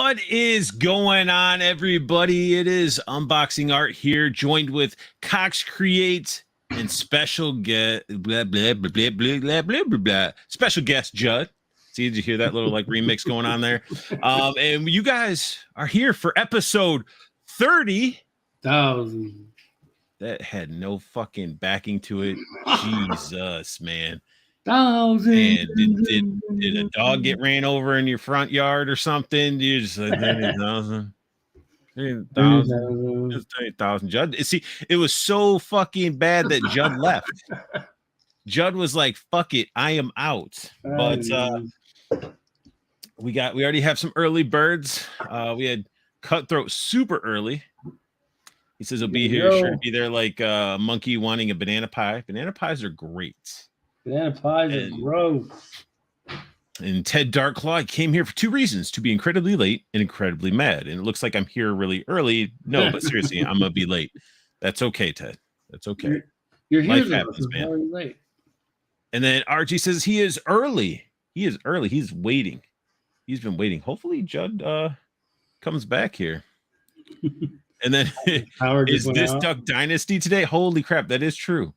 What is going on, everybody? It is Unboxing Art here, joined with Coxcreate and special guest special guest Judd. See, did you hear that little like remix going on there? And you guys are here for episode 30,000. That had no fucking backing to it. Jesus, man. 1,000. And did a dog get ran over in your front yard or something? You just like 30,000. 30,000. Judd. See, it was so fucking bad that Judd left. Judd was like, "Fuck it, I am out." But we already have some early birds. We had Cutthroat super early. He says he'll be here, sure to be there like a monkey wanting a banana pie. Banana pies are great. Banana pies are gross. And Ted Darklaw came here for two reasons: to be incredibly late and incredibly mad. And it looks like I'm here really early. No, but seriously, I'm gonna be late. That's okay, Ted. That's okay. You're here. Life happens, man. Late. And then RG says he is early. He is early. He's waiting. He's been waiting. Hopefully, Judd comes back here. And then is this Duck Dynasty today? Holy crap, that is true.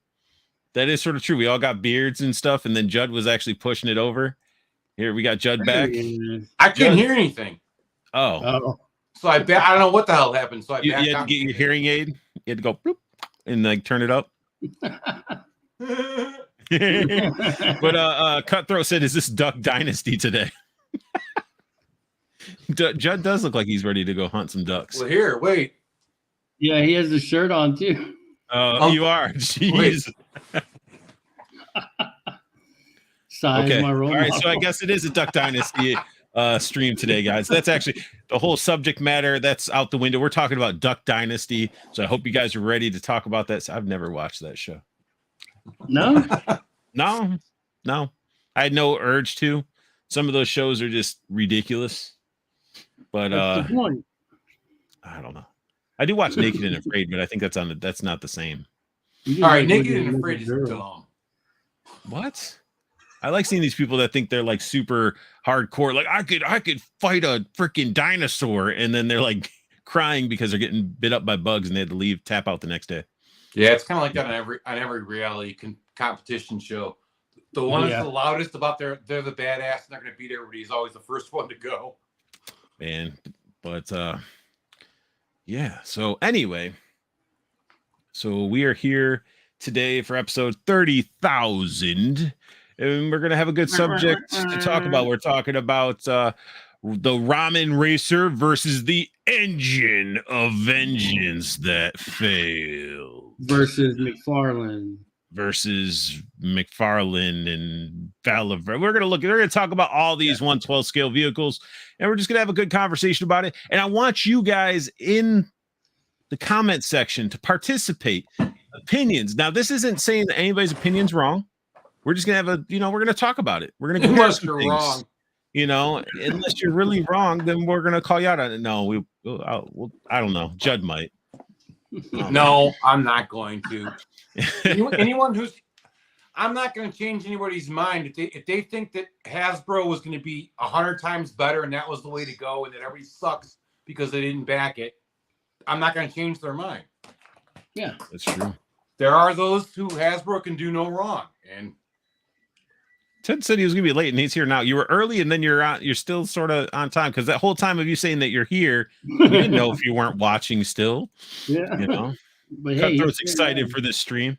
That is sort of true. We all got beards and stuff, and then Judd was actually pushing it over. Here we got Judd back. I couldn't hear anything. Oh. So I don't know what the hell happened. So you had to get your hearing aid. You had to go bloop, and like turn it up. But Cutthroat said, "Is this Duck Dynasty today?" Judd does look like he's ready to go hunt some ducks. Well, here, wait. Yeah, he has the shirt on too. You are. Jeez. Okay. All right. So I guess it is a Duck Dynasty stream today, guys. That's actually the whole subject matter. That's out the window. We're talking about Duck Dynasty. So I hope you guys are ready to talk about that. So I've never watched that show. No. No. I had no urge to. Some of those shows are just ridiculous. But I don't know. I do watch Naked and Afraid, but I think that's not the same. All right, Naked and Afraid is dumb. What? I like seeing these people that think they're like super hardcore. Like I could fight a freaking dinosaur, and then they're like crying because they're getting bit up by bugs and they had to tap out the next day. Yeah, it's kind of like that on every reality competition show. The one that's the loudest about they're the badass and they're gonna beat everybody is always the first one to go. Man, but yeah. So anyway, so we are here today for episode 30,000. And we're going to have a good subject to talk about. We're talking about the Ramen Racer versus the Engine of Vengeance that failed. Versus McFarlane and Valaverse. We're going to talk about all these 1/12 scale vehicles, and we're just going to have a good conversation about it. And I want you guys in the comment section to participate. Opinions. Now, this isn't saying that anybody's opinion's wrong. We're just gonna have we're gonna talk about it. We're gonna unless you're wrong. Unless you're really wrong, then we're gonna call you out on it. No, I don't know. Judd might. No, I'm not going to. Anyone who's, I'm not going to change anybody's mind if they think that Hasbro was going to be 100 times better and that was the way to go, and that everybody sucks because they didn't back it. I'm not going to change their mind. Yeah, that's true. There are those who Hasbro can do no wrong, and Ted said he was gonna be late, and he's here now. You were early, and then you're still sort of on time, because that whole time of you saying that you're here, we didn't know if you weren't watching still. Yeah, But hey, Cutthroat's excited for this stream.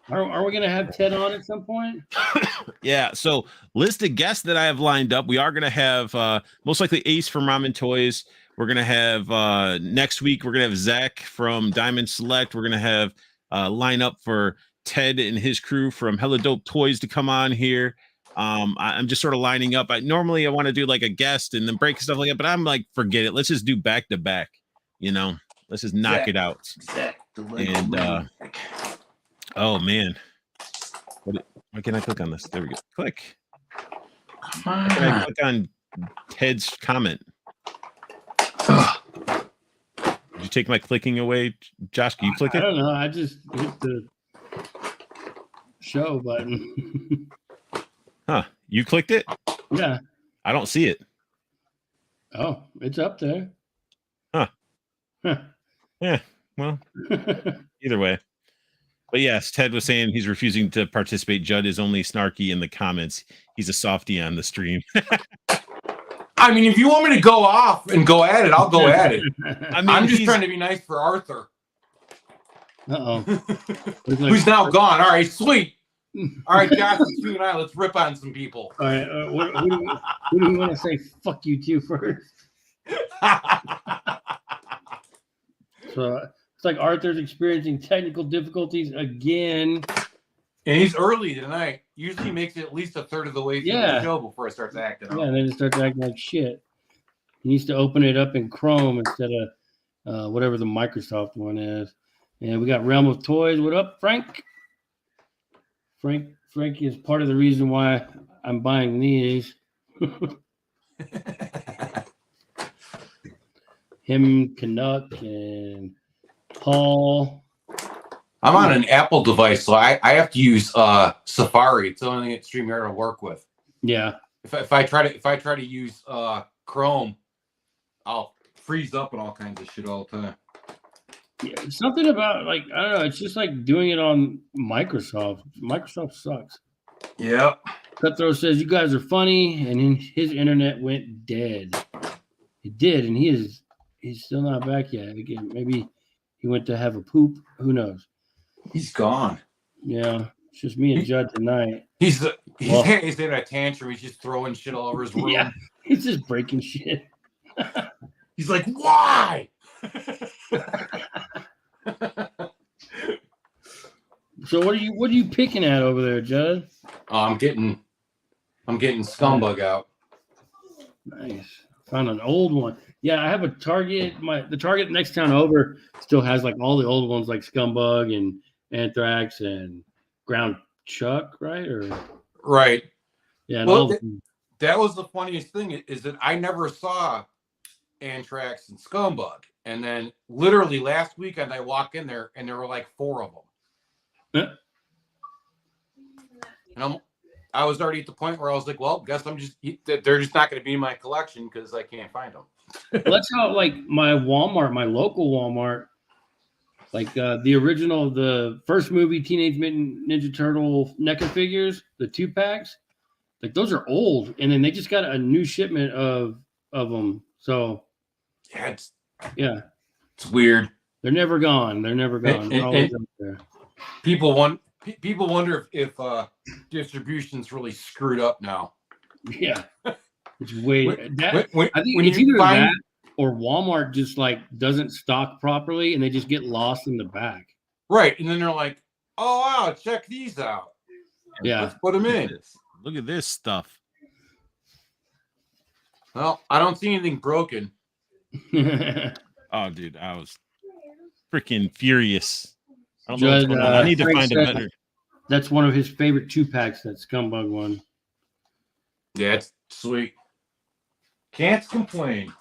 Are we gonna have Ted on at some point? Yeah. So list of guests that I have lined up. We are gonna have most likely Ace from Ramen Toys. We're gonna have next week. We're gonna have Zach from Diamond Select. We're gonna have line up for Ted and his crew from Hella Dope Toys to come on here. I'm just sort of lining up. Normally I want to do like a guest and then break and stuff like that, but I'm like, forget it. Let's just do back to back. Let's just knock it out. And oh man, why can't I click on this? There we go. Click. Why can I click on Ted's comment? Did you take my clicking away, Josh? Can you click it? I don't know. I just hit the show button. Huh? You clicked it? Yeah. I don't see it. Oh, it's up there. Huh. Yeah. Well, either way. But yes, Ted was saying he's refusing to participate. Judd is only snarky in the comments. He's a softie on the stream. I mean, if you want me to go off and go at it, I'll go at it. I mean, I'm just trying to be nice for Arthur. Uh-oh. Who's now gone. All right, sweet. All right, Josh, you and I, let's rip on some people. All right, who do you want to say fuck you to first? So it's like Arthur's experiencing technical difficulties again. And he's early tonight. Usually he makes it at least a third of the way through the show before it starts acting up. Yeah, and then it starts acting like shit. He needs to open it up in Chrome instead of whatever the Microsoft one is. And we got Ramen Toys. What up, Frank? Frank is part of the reason why I'm buying these. Him, Canuck, and Paul. I'm on an Apple device, so I have to use Safari. It's the only thing that StreamYard will work with. Yeah. If I try to use Chrome, I'll freeze up and all kinds of shit all the time. Yeah, something about I don't know. It's just like doing it on Microsoft. Microsoft sucks. Yep. Cutthroat says you guys are funny, and then his internet went dead. It did, and he's still not back yet. Again, maybe he went to have a poop. Who knows? He's gone. Yeah, it's just me and Judd tonight. He's in a tantrum. He's just throwing shit all over his room. Yeah, he's just breaking shit. He's like, why? So what are you picking at over there, Judd? I'm getting Scumbug out. Nice. Found an old one. Yeah, I have a Target. The Target next town over still has like all the old ones like Scumbug and Anthrax and Ground Chuck, right? Right. Yeah. Well, that was the funniest thing is that I never saw Anthrax and Scumbug. And then literally last weekend I walk in there and there were like 4 of them. Yeah. And I was already at the point where I was like, well, guess they're just not going to be in my collection because I can't find them. Well, that's how like my Walmart, my local Walmart, like the first movie Teenage Mutant Ninja Turtle NECA figures, the 2-packs, like those are old, and then they just got a new shipment of them. So yeah, it's weird. They're never gone. They're always up there. People wonder if distribution's really screwed up now. Yeah, it's way. I think when it's either that or Walmart just like doesn't stock properly, and they just get lost in the back. Right, and then they're like, "Oh wow, check these out." Yeah, let's put them in. Look at this stuff. Well, I don't see anything broken. Oh, dude, I was freaking furious. I don't know Judd, what's going on. I need to find a better. That's one of his favorite 2-packs. That Scumbug one. Yeah, it's sweet. Can't complain.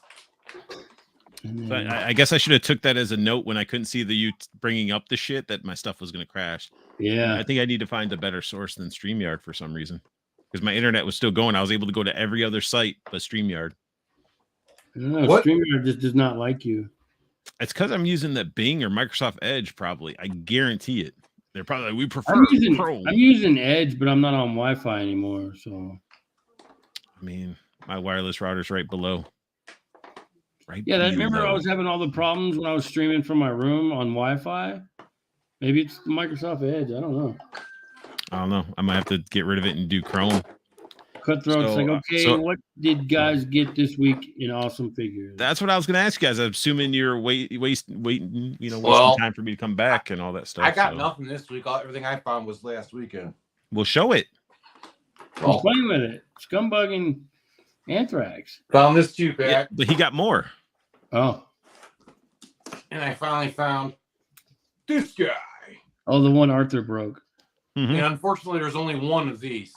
So I guess I should have took that as a note when I couldn't see you bringing up the shit that my stuff was going to crash. Yeah, I think I need to find a better source than StreamYard for some reason because my internet was still going. I was able to go to every other site but StreamYard. I don't know. StreamYard just does not like you. It's because I'm using the Bing or Microsoft Edge. Probably, I guarantee it. They're probably we prefer. I'm using Edge, but I'm not on Wi-Fi anymore. So, I mean, my wireless router's right below. Right. Yeah, remember I was having all the problems when I was streaming from my room on Wi-Fi. Maybe it's the Microsoft Edge. I don't know. I might have to get rid of it and do Chrome. Cutthroat's like, okay, what did guys get this week in awesome figures? That's what I was going to ask you guys. I'm assuming you're waiting, wasting time for me to come back and all that stuff. I got nothing this week. Everything I found was last weekend. We'll show it. I'm playing with it. Scumbug and Anthrax. Found this 2-pack. Yeah, but he got more. Oh. And I finally found this guy. Oh, the one Arthur broke. Mm-hmm. And unfortunately, there's only one of these.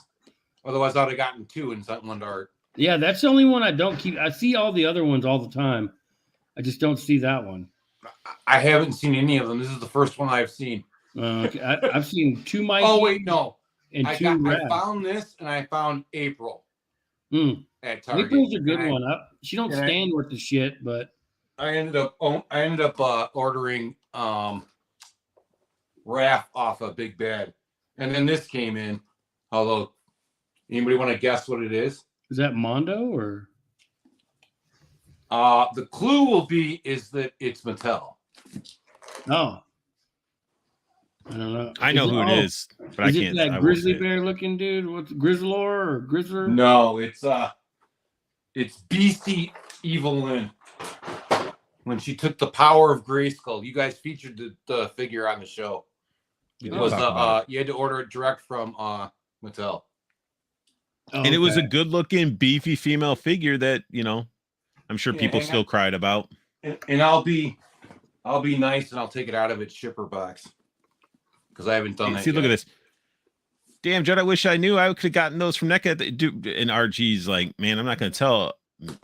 Otherwise, I'd have gotten 2 and something under art. Yeah, that's the only one I don't keep. I see all the other ones all the time. I just don't see that one. I haven't seen any of them. This is the first one I've seen. Okay. I've seen 2 Mikey. Oh, wait, no. And I found this and I found April. at Target. Nico's a good one. She don't stand worth the shit, but I ended up ordering Raph off a Big Bad, and then this came in. Although, anybody want to guess what it is? Is that Mondo or? The clue is that it's Mattel. Oh, I don't know. I know who it is, but I can't. Is it that grizzly bear looking dude? What's Grizzlor or Grizzler? No, it's Beastie Evelyn. When she took the power of Grayskull, you guys featured the figure on the show. It was you had to order it direct from Mattel. And it was a good-looking, beefy female figure that I'm sure people still cried about. And I'll be nice and I'll take it out of its shipper box because I haven't done that. See, look at this. Damn, Judd, I wish I knew. I could have gotten those from NECA. And RG's like, man, I'm not going to tell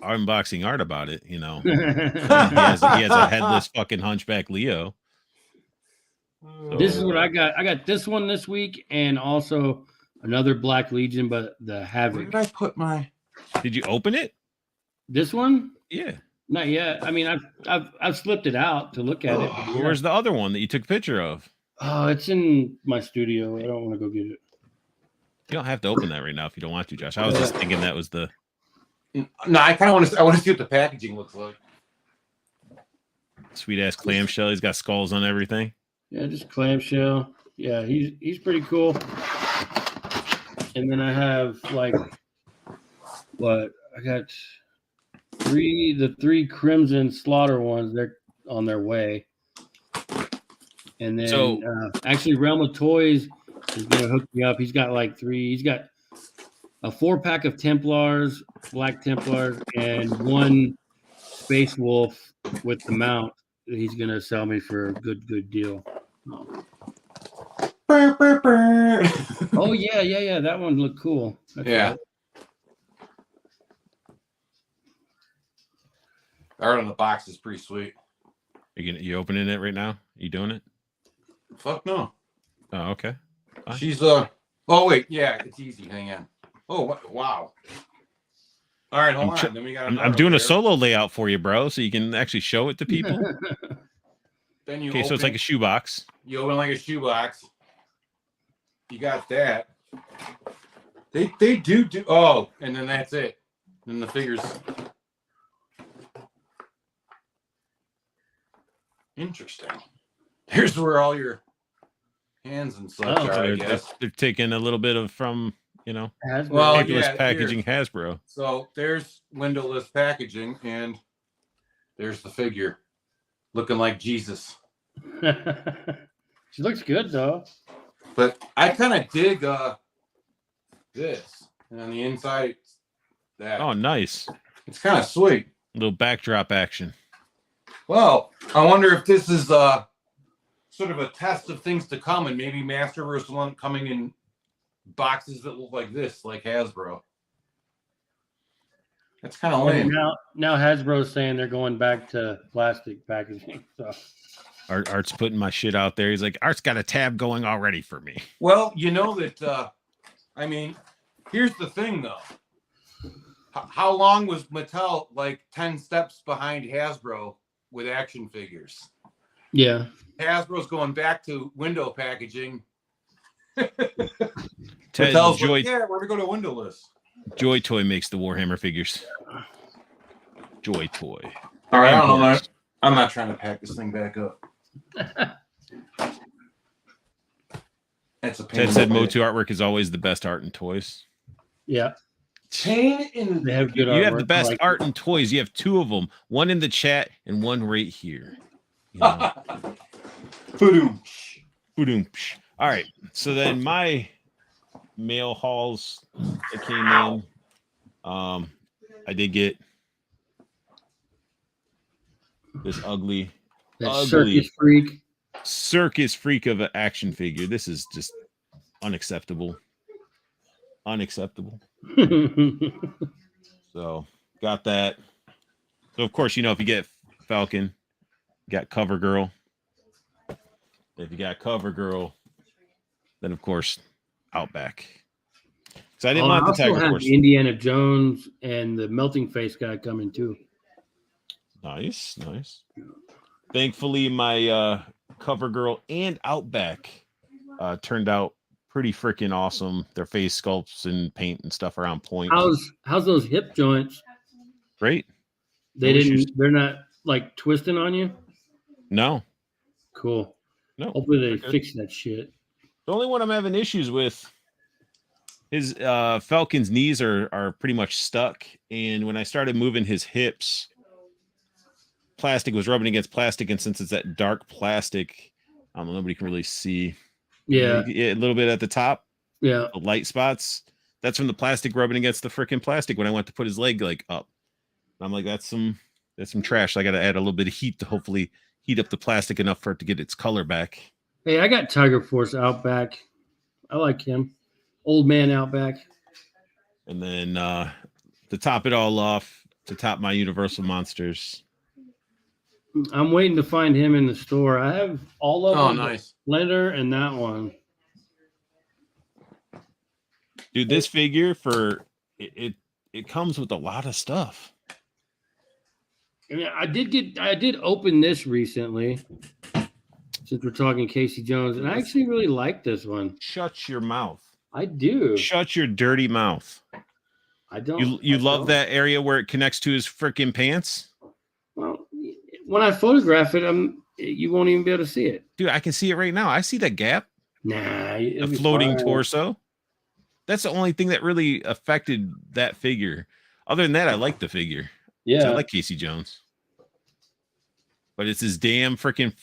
unboxing art about it. He has a headless fucking hunchback Leo. This is what I got. I got this one this week, and also another Black Legion, but the Havoc. Where did I put my? Did you open it? This one? Yeah. Not yet. I mean, I've slipped it out to look at it. Where's the other one that you took a picture of? Oh, it's in my studio. I don't want to go get it. You don't have to open that right now if you don't want to, Josh. I was just thinking that was the. No, I kind of want to. I want to see what the packaging looks like. Sweet ass clamshell. He's got skulls on everything. Yeah, just clamshell. Yeah, he's pretty cool. And then I have I got the three Crimson Slaughter ones. They're on their way. And then actually Realm of Toys is gonna hook me up. He's got three. He's got a 4-pack of Templars, Black Templars, and one Space Wolf with the mount that he's gonna sell me for a good deal. Oh yeah. That one looked cool. That's right. Art on the box is pretty sweet. You opening it right now? You doing it? Fuck no. Oh, okay. Fine. She's oh wait, yeah, it's easy. Hang on. Oh wow. All right, hold on. Then we got. I'm doing a solo layout for you, bro, so you can actually show it to people. Then you so it's like a shoebox. You open like a shoebox. You got that. They do. Oh, and then that's it. Then the figures. Interesting. Here's where all your hands and such are. I guess they're taking a little bit of from Hasbro. Windowless packaging Hasbro. So there's windowless packaging, and there's the figure looking like Jesus. She looks good though. But I kind of dig this, and on the inside, that. Oh, nice! It's kind of sweet. A little backdrop action. Well, I wonder if this is sort of a test of things to come, and maybe Masterverse one coming in boxes that look like this, like Hasbro. That's kind of lame. Now Hasbro's saying they're going back to plastic packaging. So. Art's putting my shit out there. He's like, Art's got a tab going already for me. Well, you know that. I mean, here's the thing, though. How long was Mattel 10 steps behind Hasbro with action figures? Yeah. Hasbro's going back to window packaging. Mattel's Joy. Yeah, we're gonna go to windowless. Joy Toy makes the Warhammer figures. Joy Toy. All right, I don't know. I'm not trying to pack this thing back up. That's a pain. Ted said Motu artwork is always the best art in toys. Yeah. Pain in they have good you artwork. have the best art in toys. You have two of them, one in the chat and one right here. All right. So then my mail hauls that came in. I did get this ugly circus freak of an action figure. This is just unacceptable. So got that. So of course, if you get Falcon, you got Cover Girl. If you got Cover Girl, then of course Outback. So I didn't want the also Tiger have Force. Indiana Jones and the melting face guy coming too. Nice. Thankfully, my cover girl and Outback turned out pretty freaking awesome. Their face sculpts and paint and stuff are on point. How's those hip joints? Great. They're not like twisting on you? No. Cool. No. Hopefully they fix that shit. The only one I'm having issues with, his Falcon's knees are pretty much stuck. And when I started moving his hips, plastic was rubbing against plastic. And since it's that dark plastic, I don't know, nobody can really see. Yeah. A little bit at the top. Yeah. The light spots. That's from the plastic rubbing against the freaking plastic when I went to put his leg like up. I'm like, that's some trash. I got to add a little bit of heat to hopefully heat up the plastic enough for it to get its color back. Hey, I got Tiger Force Outback. I like him. Old man Outback. And then to top it all off, to top my Universal Monsters. I'm waiting to find him in the store. I have all of them. Oh, nice. Splendor and that one. Dude, this figure it comes with a lot of stuff. I mean, I did open this recently, since we're talking Casey Jones, and I actually really like this one. Shut your mouth. I do. Shut your dirty mouth. I don't. You love that area where it connects to his freaking pants? Well, when I photograph it, you won't even be able to see it. Dude, I can see it right now. I see that gap. Nah, A floating torso. That's the only thing that really affected that figure. Other than that, I like the figure. Yeah, I like Casey Jones. But it's his damn freaking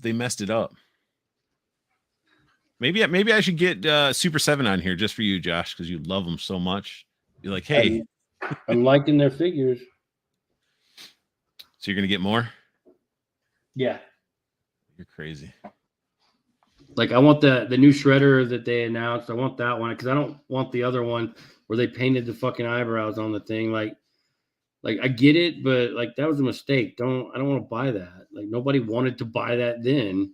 they messed it up. Maybe I should get Super 7 on here just for you, Josh, because you love them so much. You're like, hey. I'm liking their figures. So you're gonna get more? Yeah. You're crazy. Like I want the new Shredder that they announced. I want that one because I don't want the other one where they painted the fucking eyebrows on the thing. Like I get it, but like that was a mistake. I don't want to buy that. Like nobody wanted to buy that then.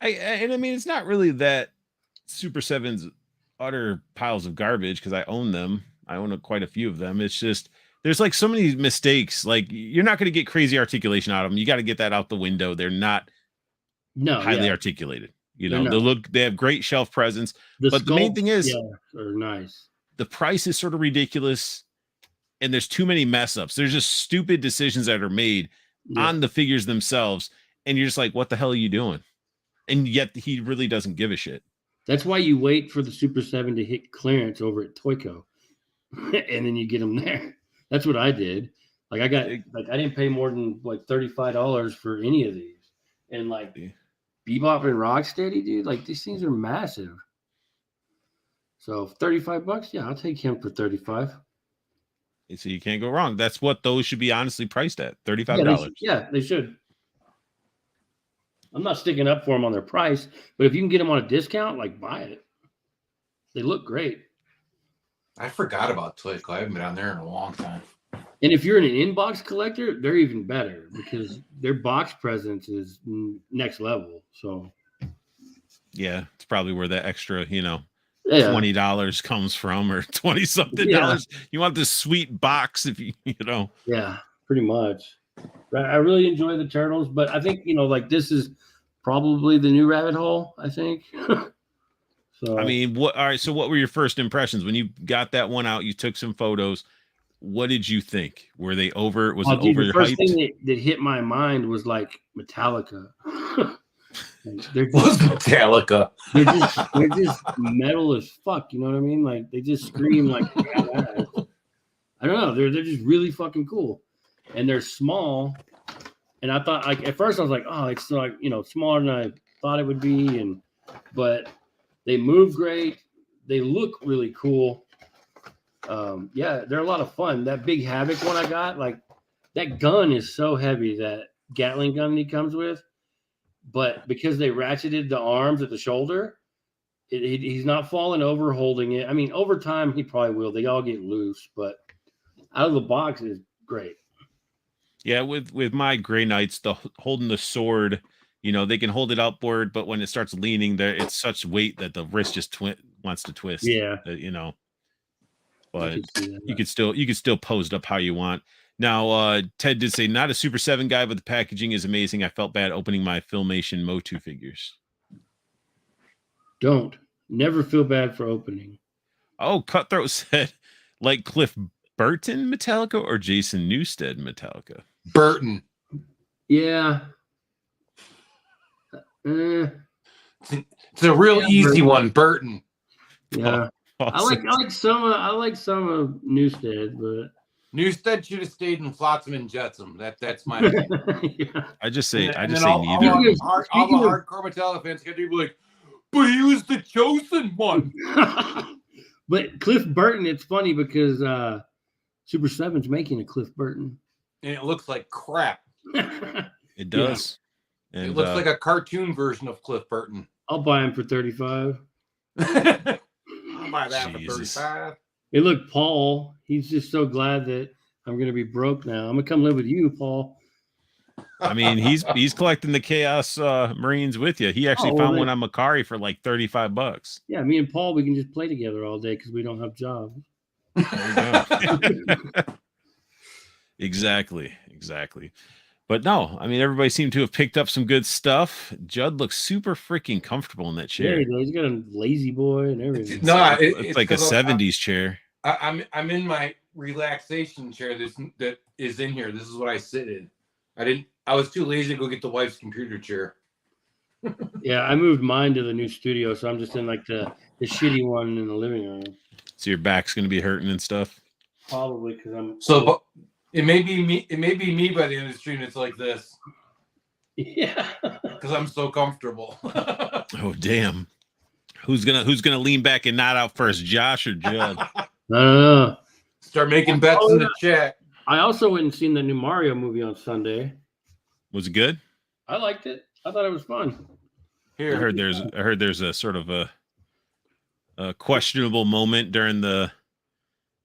I mean, it's not really that Super 7's utter piles of garbage because I own them. I own quite a few of them. It's just there's like so many mistakes. Like you're not going to get crazy articulation out of them. You got to get that out the window. They're not highly articulated. You know, they have great shelf presence. But the main thing is, they're nice. The price is sort of ridiculous, and there's too many mess ups. There's just stupid decisions that are made on the figures themselves, and you're just like, what the hell are you doing? And yet he really doesn't give a shit. That's why you wait for the Super 7 to hit clearance over at Toyco, and then you get them there. That's what I did. Like I didn't pay more than like $35 for any of these, and like Bebop and Rocksteady, dude, like these things are massive. So $35, yeah, I'll take him for $35. So you can't go wrong. That's what those should be honestly priced at, $35. Yeah, they should. I'm not sticking up for them on their price, but if you can get them on a discount, like buy it. They look great. I forgot about Toyco. I haven't been on there in a long time. And if you're an inbox collector, they're even better because their box presence is next level. So, yeah, it's probably where that extra, $20 comes from, or 20 something dollars. You want this sweet box if you. Yeah, pretty much. I really enjoy the Turtles, but I think like this is probably the new rabbit hole. I think. So I mean, all right. So what were your first impressions when you got that one out? You took some photos. What did you think? Were they over? Was it over? The first thing that hit my mind was like Metallica. Metallica. They're just metal as fuck. You know what I mean? Like they just scream like I don't know. They're just really fucking cool, and they're small. And I thought like at first I was like, oh, it's like smaller than I thought it would be, but they move great. They look really cool. They're a lot of fun. That big Havoc one I got, like that gun is so heavy, that Gatling gun he comes with, but because they ratcheted the arms at the shoulder, he's not falling over holding it. I mean, over time he probably will. They all get loose, but out of the box is great. Yeah, with my Gray Knights, holding the sword, they can hold it upward, but when it starts leaning, it's such weight that the wrist just wants to twist. Yeah. You know, I but can see that. you could still pose it up how you want. Now, Ted did say not a Super 7 guy, but the packaging is amazing. I felt bad opening my Filmation Motu figures. Don't. Never feel bad for opening. Oh, Cutthroat said, like Cliff Burton Metallica or Jason Newsted Metallica? Burton. Yeah. It's a real easy Burton. one, Burton. Yeah. Awesome. I like some of Newstead, but Newstead should have stayed in Flotsam and Jetsam. That's my opinion. yeah. I just say all neither. the hardcore Metallica fans got to be like, but he was the chosen one. But Cliff Burton, it's funny because Super 7's making a Cliff Burton. And it looks like crap. It does. Yeah. And, it looks like a cartoon version of Cliff Burton. I'll buy him for $35. I'll buy that Jesus. for $35. Hey, look, Paul, he's just so glad that I'm going to be broke now. I'm going to come live with you, Paul. I mean, he's collecting the Chaos Marines with you. He actually found one on Macari for like $35. Yeah, me and Paul, we can just play together all day because we don't have jobs. There you go. Exactly. But no, I mean, everybody seemed to have picked up some good stuff. Judd looks super freaking comfortable in that chair. Yeah, he's got a lazy boy and everything. It's like a 70s chair. I'm in my relaxation chair that is in here. This is what I sit in. I was too lazy to go get the wife's computer chair. Yeah, I moved mine to the new studio, so I'm just in like the shitty one in the living room. So your back's gonna be hurting and stuff. Probably because I'm but it may be me. It may be me by the end of the stream. It's like this. Yeah. Because I'm so comfortable. Oh damn! Who's gonna lean back and nod out first, Josh or Judd? No. Start making bets in the chat. I also went and seen the new Mario movie on Sunday. Was it good? I liked it. I thought it was fun. I heard there's a sort of a questionable moment during the.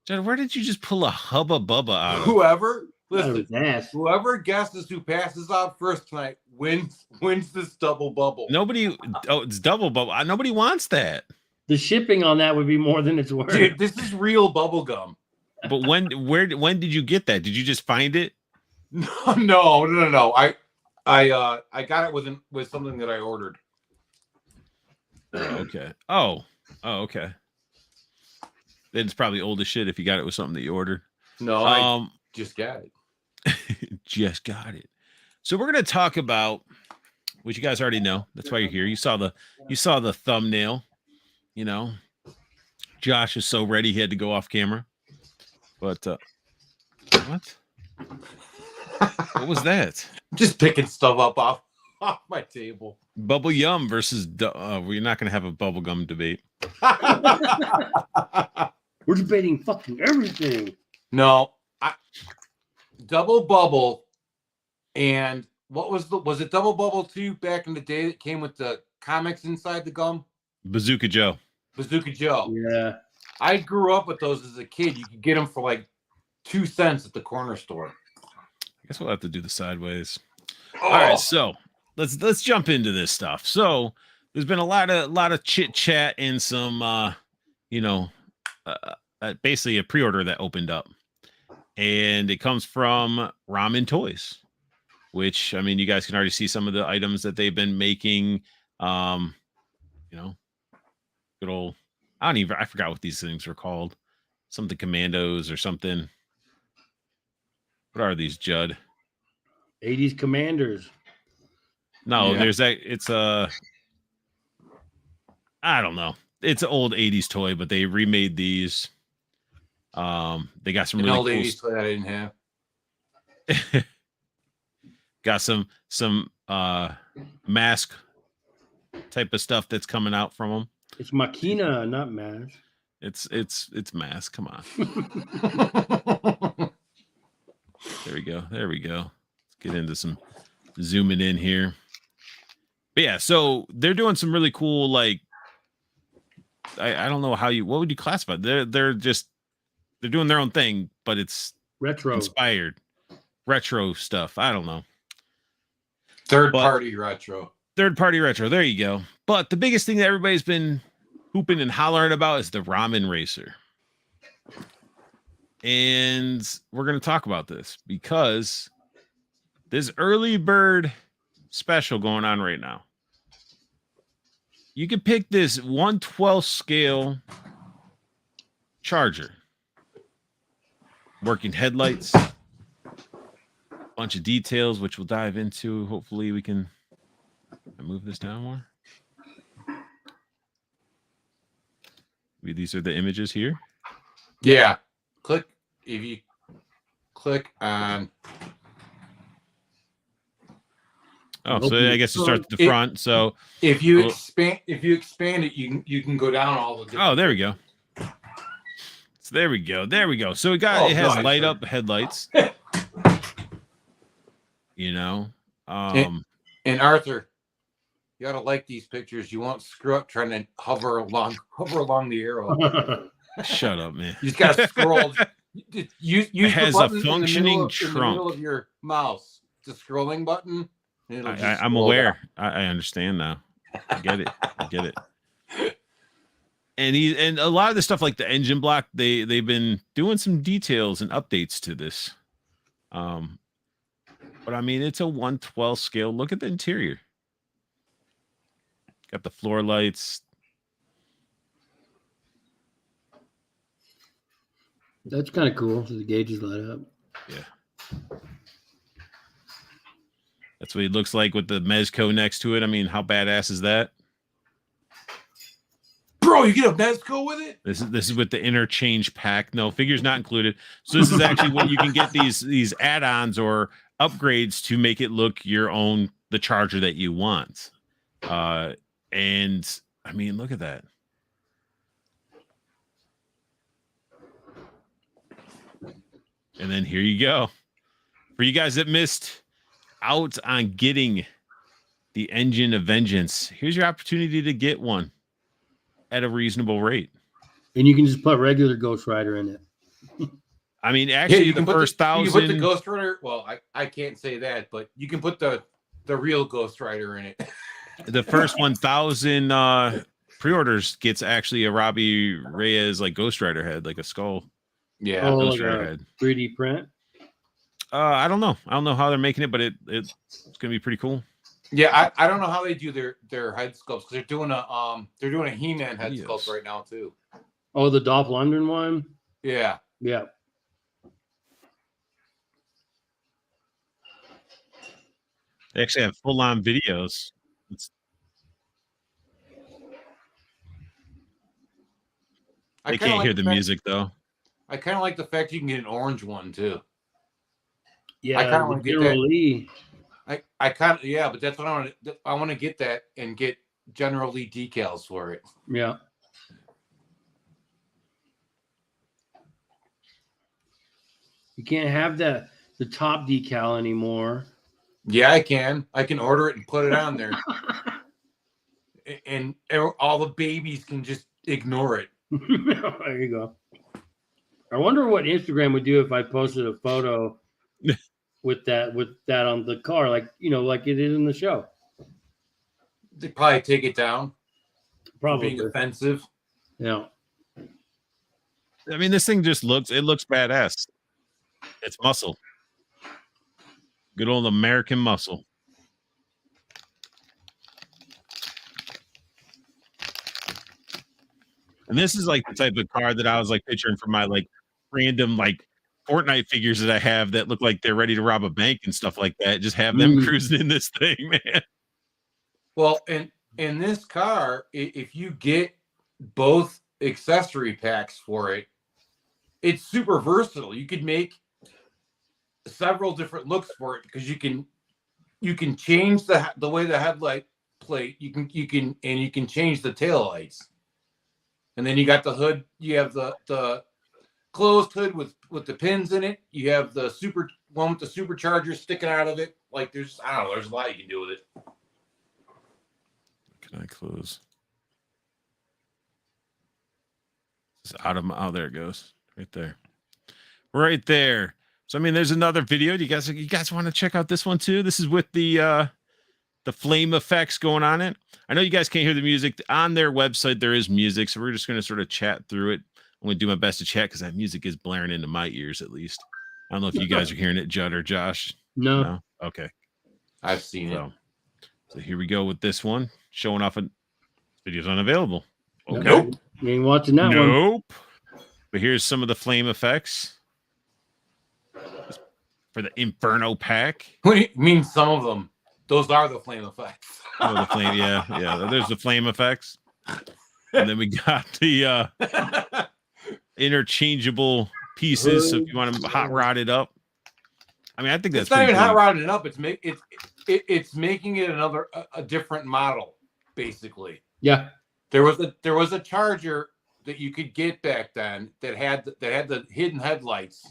Judd, where did you just pull a hubba bubba out of? Whoever guesses who passes out first tonight wins this double bubble. It's double bubble. Nobody wants that. The shipping on that would be more than it's worth. Dude, this is real bubble gum. But when did you get that? Did you just find it? No. I got it with something that I ordered. Okay. Oh, okay. Then it's probably old as shit if you got it with something that you ordered. No, I just got it. Just got it. So we're gonna talk about, which you guys already know. That's why you're here. You saw the thumbnail. You know, Josh is so ready he had to go off camera. But what? What was that? Just picking stuff up off my table. Bubble Yum versus we're not gonna have a bubblegum debate. We're debating fucking everything. No, Double Bubble, and was it Double Bubble 2 back in the day that came with the comics inside the gum? Bazooka Joe. Yeah. I grew up with those as a kid. You could get them for like 2 cents at the corner store. I guess we'll have to do the sideways. All right, so let's jump into this stuff. So there's been a lot of chit chat and some basically a pre-order that opened up, and it comes from Ramen Toys, which, I mean, you guys can already see some of the items that they've been making. Good old, I forgot what these things were called. Something commandos or something. What are these, Judd? 80s Commanders. No, Yeah. there's that. It's I don't know. It's an old 80s toy, but they remade these. They got some really old cool 80s toy I didn't have. got some mask type of stuff that's coming out from them. It's Machina, not Mash. It's mask. Come on. There we go. Let's get into some zooming in here. But yeah, so they're doing some really cool, like, I don't know what would you classify? They're doing their own thing, but it's Retro. inspired retro stuff. I don't know. Third party retro. There you go. But the biggest thing that everybody's been hooping and hollering about is the Ramen Racer. And we're going to talk about this because there's early bird special going on right now. You can pick this 1/12 scale charger, working headlights, bunch of details, which we'll dive into. Hopefully we can move this down more. These are the images here. Yeah. If you click on. Oh, so I guess it starts at the front. So if you expand it, you can go down all the. Oh, there we go. So there we go. So it has light up headlights. You know, and Arthur, you gotta like these pictures. You won't screw up trying to hover along the arrow. Shut up, man. You just gotta scroll. Use it has the button a functioning trunk in the middle of your mouse. The scrolling button. I'm aware. I understand now. I get it. And a lot of the stuff like the engine block, they've been doing some details and updates to this. But I mean, it's a 1/12 scale. Look at the interior. Got the floor lights. That's kind of cool. So the gauges light up. Yeah. That's what he looks like with the Mezco next to it. I mean, how badass is that? Bro, you get a Mezco with it? This is with the interchange pack. No, figures not included. So this is actually what you can get these add-ons or upgrades to make it look your own, the charger that you want. And I mean, look at that. And then here you go. For you guys that missed out on getting the Engine of Vengeance, here's your opportunity to get one at a reasonable rate. And you can just put regular Ghost Rider in it. I mean, actually, the first 1,000. You put the Ghost Rider. Well, I can't say that, but you can put the real Ghost Rider in it. The first 1,000 pre-orders gets actually a Robbie Reyes like Ghost Rider head, like a skull. Yeah, Ghost Rider head. 3D print. I don't know. I don't know how they're making it, but it's gonna be pretty cool. Yeah, I don't know how they do their head sculpts because they're doing a He-Man head sculpt right now too. Oh, the Dolph Lundgren one. Yeah. Yeah. They actually have full-on videos. They can't hear the music though. I kind of like the fact you can get an orange one too. Yeah, I kind of want to get that. Lee. I kind of but that's what I want to. I want to get that and get General Lee decals for it. Yeah. You can't have the top decal anymore. Yeah, I can. I can order it and put it on there, and all the babies can just ignore it. There you go. I wonder what Instagram would do if I posted a photo with that on the car, like it is in the show. They'd probably take it down. Probably being offensive. Yeah. I mean, this thing just looks badass. It's muscle. Good old American muscle. And this is like the type of car that I was like picturing for my like random like Fortnite figures that I have that look like they're ready to rob a bank and stuff like that. Just have them cruising in this thing, man. Well, and in this car, if you get both accessory packs for it, it's super versatile. You could make several different looks for it because you can change the way the headlight plate. You can change the tail lights. And then you got the hood. You have the closed hood with the pins in it. You have the one with the supercharger sticking out of it. Like there's a lot you can do with it. Can I close? It's out of my, oh, there it goes. Right there. Right there. So I mean, there's another video. Do you guys want to check out this one too? This is with the the flame effects going on it. I know you guys can't hear the music on their website. There is music, so we're just going to sort of chat through it. I'm going to do my best to chat because that music is blaring into my ears at least. I don't know if you guys are hearing it, Judd or Josh. No. Okay. I've seen it. So here we go with this one showing off. Video's unavailable. Okay. Nope. You ain't watching that one. Nope. But here's some of the flame effects for the Inferno pack. What do you mean? Some of them. Those are the flame effects. Oh, the flame. Yeah. There's the flame effects. And then we got the interchangeable pieces. So if you want to hot rod it up, I mean, I think that's it's not even cool. hot rodding it up. It's making it a different model, basically. Yeah. There was a Charger that you could get back then that had the hidden headlights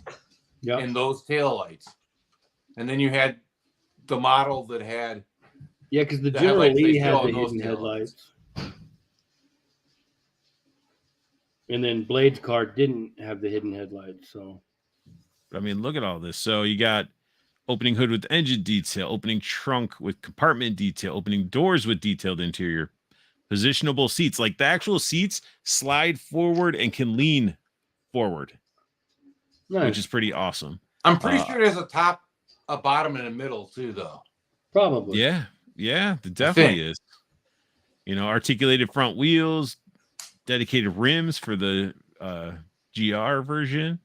and those taillights, and then you had the model that had because the General Lee had the hidden headlights. And then Blade's car didn't have the hidden headlights. So, I mean, look at all this. So you got opening hood with engine detail, opening trunk with compartment detail, opening doors with detailed interior, positionable seats. Like the actual seats slide forward and can lean forward, which is pretty awesome. I'm pretty sure there's a top, a bottom, and a middle too, though. Probably. Yeah, it definitely is. Articulated front wheels, dedicated rims for the GR version.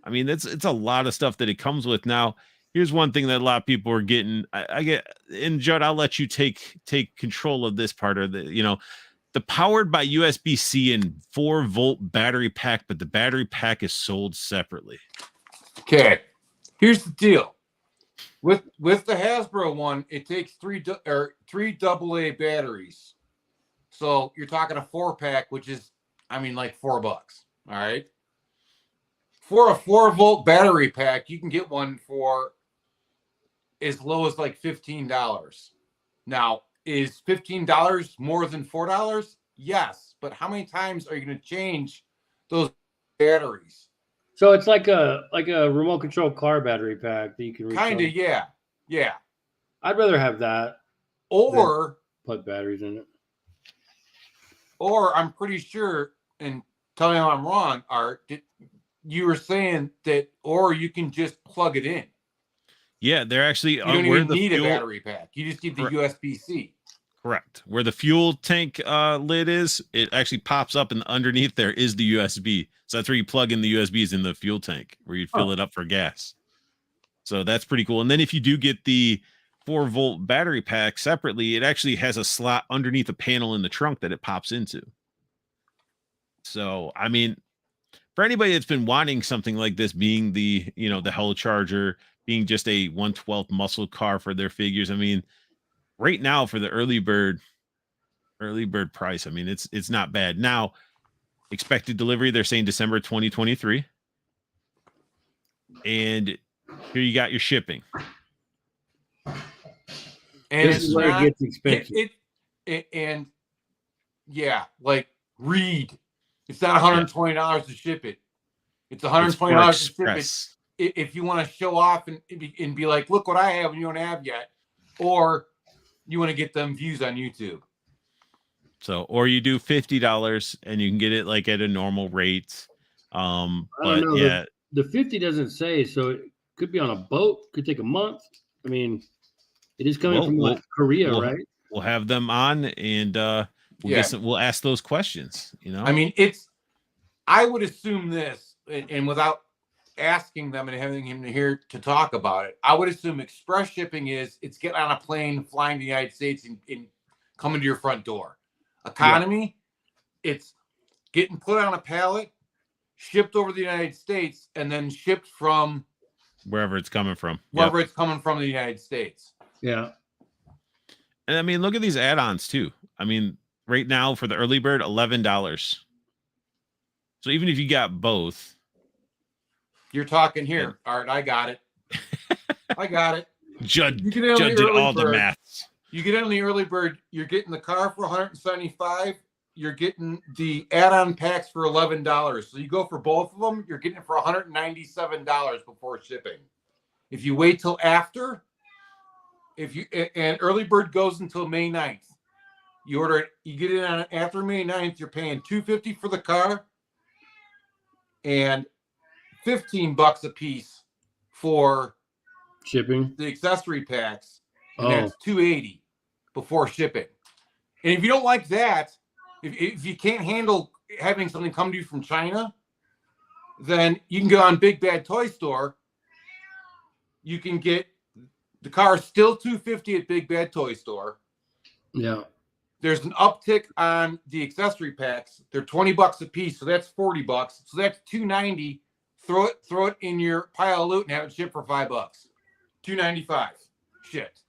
I mean, it's a lot of stuff that it comes with. Now, here's one thing that a lot of people are getting. I get, and Judd, I'll let you take control of this part of the powered by USB-C and 4-volt battery pack, but the battery pack is sold separately. Okay, here's the deal. With the Hasbro one, it takes three AA batteries. So you're talking a 4-pack, which is, like $4. All right. For a 4-volt battery pack, you can get one for as low as like $15. Now, is $15 more than $4? Yes, but how many times are you going to change those batteries? So it's like a remote control car battery pack that you can kind of, yeah. I'd rather have that or put batteries in it. Or I'm pretty sure, and tell me if I'm wrong, Art, you were saying that, or you can just plug it in. Yeah, they're actually. You don't even need a battery pack. You just need the USB-C. Correct. Where the fuel tank lid is, it actually pops up, and underneath there is the USB. So that's where you plug in the USBs in the fuel tank, where you fill it up for gas. So that's pretty cool. And then if you do get the 4-volt battery pack separately, it actually has a slot underneath a panel in the trunk that it pops into. So, I mean, for anybody that's been wanting something like this, being the Hell Charger, being just a 1/12 muscle car for their figures, I mean, right now for the early bird price, I mean, it's not bad. Now, expected delivery, they're saying December 2023. And here you got your shipping. And this is where it gets expensive. And yeah, like read. It's not $120 to ship it. It's $120 to ship it. If you want to show off and be like, look what I have and you don't have yet, or you want to get them views on YouTube. So, or you do $50 and you can get it like at a normal rate. I don't know. Yeah, the 50 doesn't say, so it could be on a boat. Could take a month. I mean, it is coming from Korea, right? We'll have them on and we'll ask those questions. I mean, I would assume this, and without asking them and having him here to talk about it, I would assume express shipping is it's getting on a plane, flying to the United States, and coming to your front door. Economy, it's getting put on a pallet, shipped over the United States, and then shipped from wherever it's coming from. It's coming from the United States. Yeah. And I mean, look at these add-ons too. I mean, right now for the early bird, $11. So even if you got both, you're talking here, Art. I got it. Judd did all the maths. You get in the early bird, you're getting the car for $175. You're getting the add-on packs for $11. So you go for both of them, you're getting it for $197 before shipping. If you wait till after, and early bird goes until May 9th. You order it, you get it on after May 9th, you're paying $250 for the car and $15 a piece for shipping, the accessory packs, and Oh. that's $280 before shipping. And if you don't like that, if you can't handle having something come to you from China, then you can go on Big Bad Toy Store. You can get the car still $250 at Big Bad Toy Store. Yeah. There's an uptick on the accessory packs. They're $20 a piece, so that's $40. So that's $290. Throw it in your pile of loot and have it shipped for $5. $295. Shit.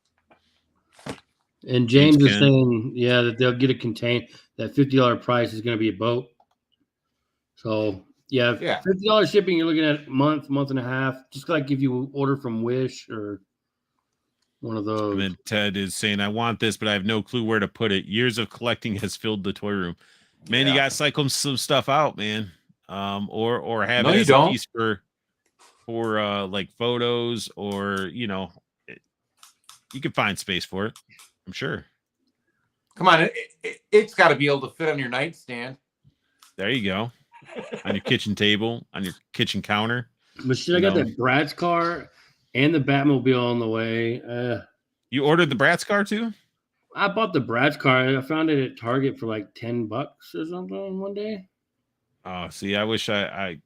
And James Thanks, is Ken. saying, yeah, that they'll get a contain. That $50 price is going to be a boat. So yeah, $50 shipping. You're looking at a month and a half. Just like if you order from Wish or one of those. And then Ted is saying, I want this, but I have no clue where to put it. Years of collecting has filled the toy room. Man, you got to cycle some stuff out, man. Or have No, it you as don't. a piece for like photos, or you can find space for it, I'm sure. Come on, it's got to be able to fit on your nightstand. There you go. On your kitchen table, on your kitchen counter. But shit, I got that Bratz car and the Batmobile on the way. You ordered the Bratz car too? I bought the Bratz car. I found it at Target for like $10 or something one day. Oh, see, I wish I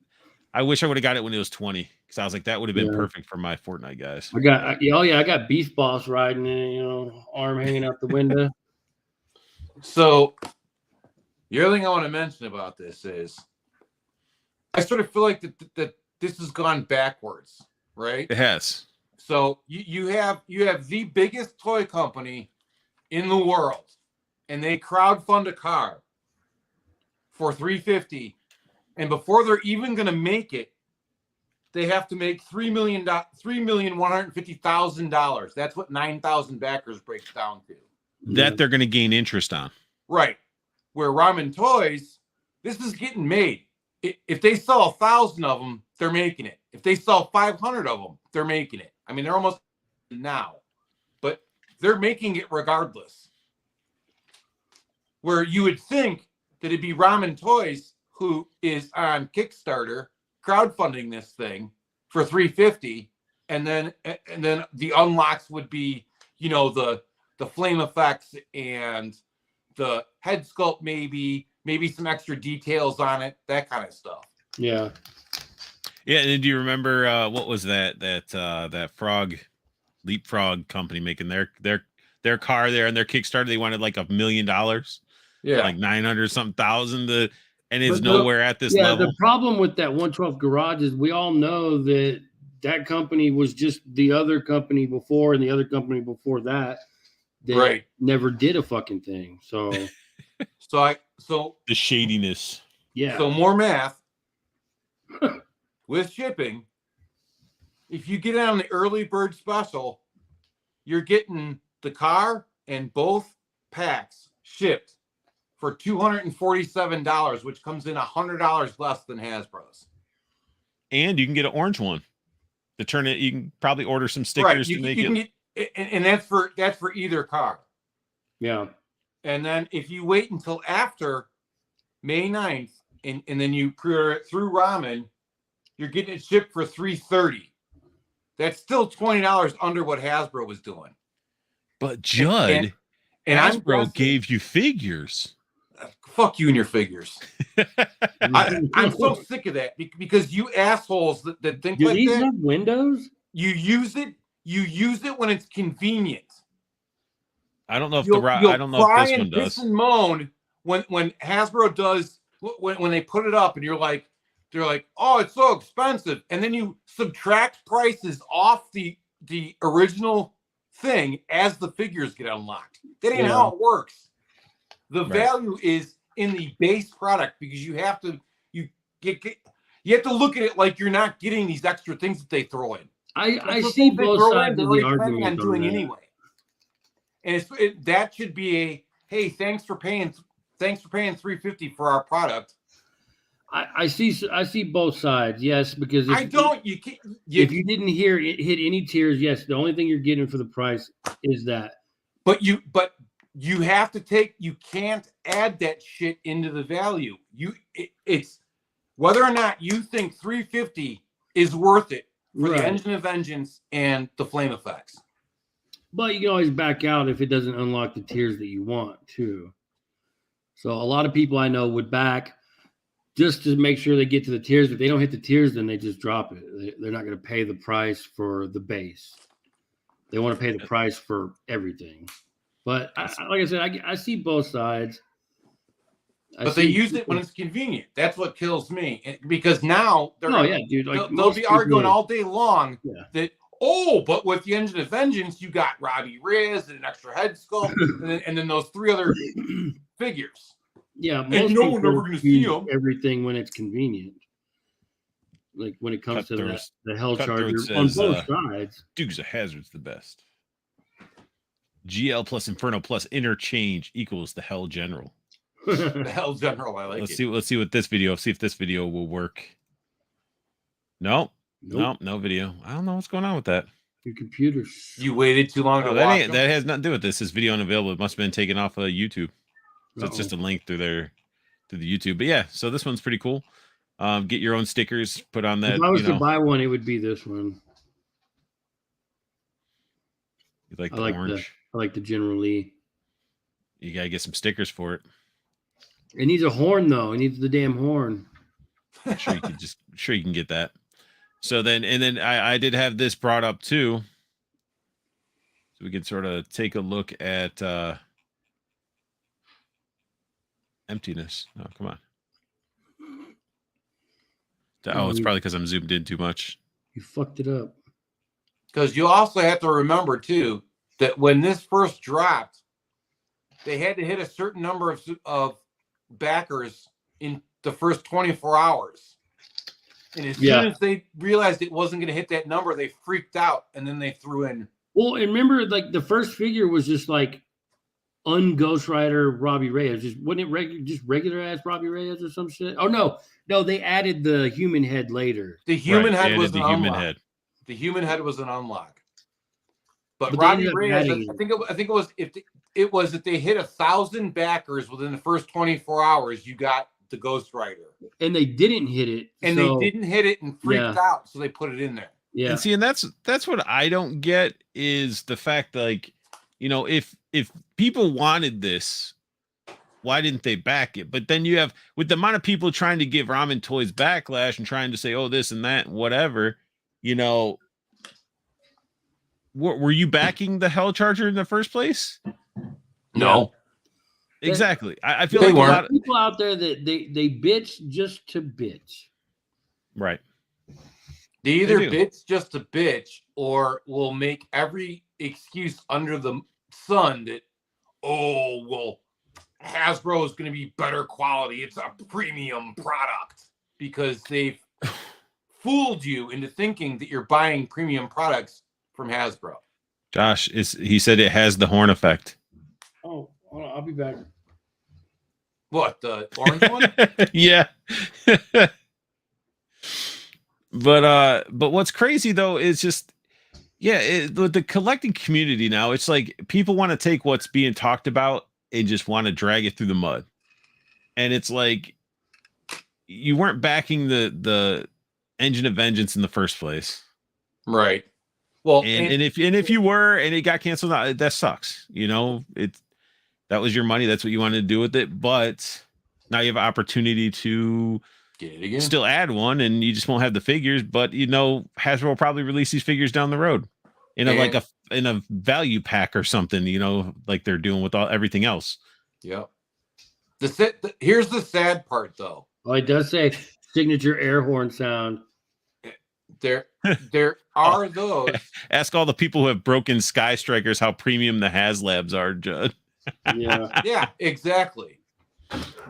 would have got it when it was 20, because I was like, that would have been Yeah. perfect for my Fortnite guys. I got Beast Boss riding in, arm hanging out the window. So the other thing I want to mention about this is I sort of feel like that this has gone backwards, right? It has. So you have the biggest toy company in the world, and they crowdfund a car for $350, and before they're even going to make it, they have to make $3,150,000. That's what 9,000 backers breaks down to. That they're going to gain interest on. Right. Where Ramen Toys, this is getting made. If they sell 1,000 of them, they're making it. If they sell 500 of them, they're making it. I mean, they're almost now, but they're making it regardless. Where you would think that it'd be Ramen Toys who is on Kickstarter crowdfunding this thing for $350, and then the unlocks would be, the flame effects and the head sculpt, maybe some extra details on it, that kind of stuff. Yeah. Yeah, and do you remember what was that frog leapfrog company making their car there and their Kickstarter? They wanted like $1 million. Yeah, like 900 something thousand, and it's nowhere at this level. The problem with that 112 Garage is we all know that company was just the other company before, and the other company before that right, never did a fucking thing. So the shadiness. Yeah. So more math with shipping. If you get it on the early bird special, you're getting the car and both packs shipped for $247, which comes in $100 less than Hasbro's. And you can get an orange one to turn it. You can probably order some stickers to make it. And that's for either car. Yeah. And then if you wait until after May 9th and then you pre-order it through Ramen, you're getting it shipped for $330. That's still $20 under what Hasbro was doing. But Judd, and Hasbro gave you figures. Fuck you and your figures. I'm so sick of that because you assholes that think Do like these that. have windows? You use it when it's convenient. I don't know if I don't know if this one piss does. and moan when Hasbro does when they put it up and they're like, oh, it's so expensive, and then you subtract prices off the original thing as the figures get unlocked. That ain't how it works. The value is in the base product because you have to look at it like you're not getting these extra things that they throw in. I see both sides of the argument on doing anyway. And that should be a hey, thanks for paying $350 for our product. I see both sides. Yes, because if, I don't. You can't. if you didn't hear it hit any tiers, yes, the only thing you're getting for the price is that. But you have to take. You can't add that shit into the value. It's whether or not you think 350 is worth it for the Engine of Vengeance and the flame effects. But you can always back out if it doesn't unlock the tiers that you want too. So a lot of people I know would back just to make sure they get to the tiers. If they don't hit the tiers, then they just drop it. They're not going to pay the price for the base. They want to pay the price for everything. But like I said, I see both sides. But they use it when it's convenient. That's what kills me. Because now dude, like they'll be arguing all day long that, but with the Engine of Vengeance, you got Robbie Riz and an extra head sculpt, and then those 3 other figures. Yeah, most people never going to see them. Everything when it's convenient. Like when it comes to the Hell Charger on both sides. Dukes of Hazzard's the best. GL plus Inferno plus interchange equals the Hell General. The Hell General, I like it. Let's see what this video. See if this video will work. Nope. No video. I don't know what's going on with that. Your computer. You waited too long to watch that has nothing to do with this. This video unavailable. It must have been taken off of YouTube. So it's just a link through the YouTube. But yeah, so this one's pretty cool. Get your own stickers, put on that. If I was to buy one, it would be this one. You like the orange? I like the General Lee. You gotta get some stickers for it. It needs a horn though. It needs the damn horn. I'm sure you can get that. So then I did have this brought up too. So we can sort of take a look at emptiness. Oh, come on. Oh, it's probably because I'm zoomed in too much. You fucked it up. Because you also have to remember too that when this first dropped, they had to hit a certain number of backers in the first 24 hours. And as soon as they realized it wasn't going to hit that number, they freaked out, and then they threw in. Well, and remember, like the first figure was just like Ghost Rider Robbie Reyes. Just wasn't it just regular ass Robbie Reyes or some shit? Oh no, they added the human head later. The human head was an unlock. The human head was an unlock. But Robbie Reyes, I think it was if they hit 1,000 backers within the first 24 hours, you got the Ghost Rider. And they didn't hit it. And they didn't hit it and freaked out, so they put it in there. Yeah. And see, and that's what I don't get is the fact that, like, you know, if people wanted this, why didn't they back it? But then you have, with the amount of people trying to give Ramen Toys backlash and trying to say, oh, this and that, whatever, you know, were you backing the Hell Charger in the first place? No. Exactly. I feel like a lot of people out there that they bitch just to bitch. Right. They either bitch just to bitch or will make every excuse under the sun that, Hasbro is going to be better quality. It's a premium product, because they've fooled you into thinking that you're buying premium products from Hasbro. Josh, he said it has the horn effect. Oh, hold on, I'll be back. What, the orange one? Yeah. But what's crazy though is just, the collecting community now, it's like people want to take what's being talked about and just want to drag it through the mud. And it's like, you weren't backing the Engine of Vengeance in the first place. Right. Well, and if you were, and it got canceled, that sucks. You know, that was your money. That's what you wanted to do with it. But now you have an opportunity to get it again. Still add one, and you just won't have the figures. But you know, Hasbro will probably release these figures down the road in a value pack or something. You know, like they're doing with everything else. Yeah. Here's the sad part, though. Oh, it does say signature air horn sound. There are those. Ask all the people who have broken Sky Strikers how premium the Haslabs are, Judd. Yeah, exactly.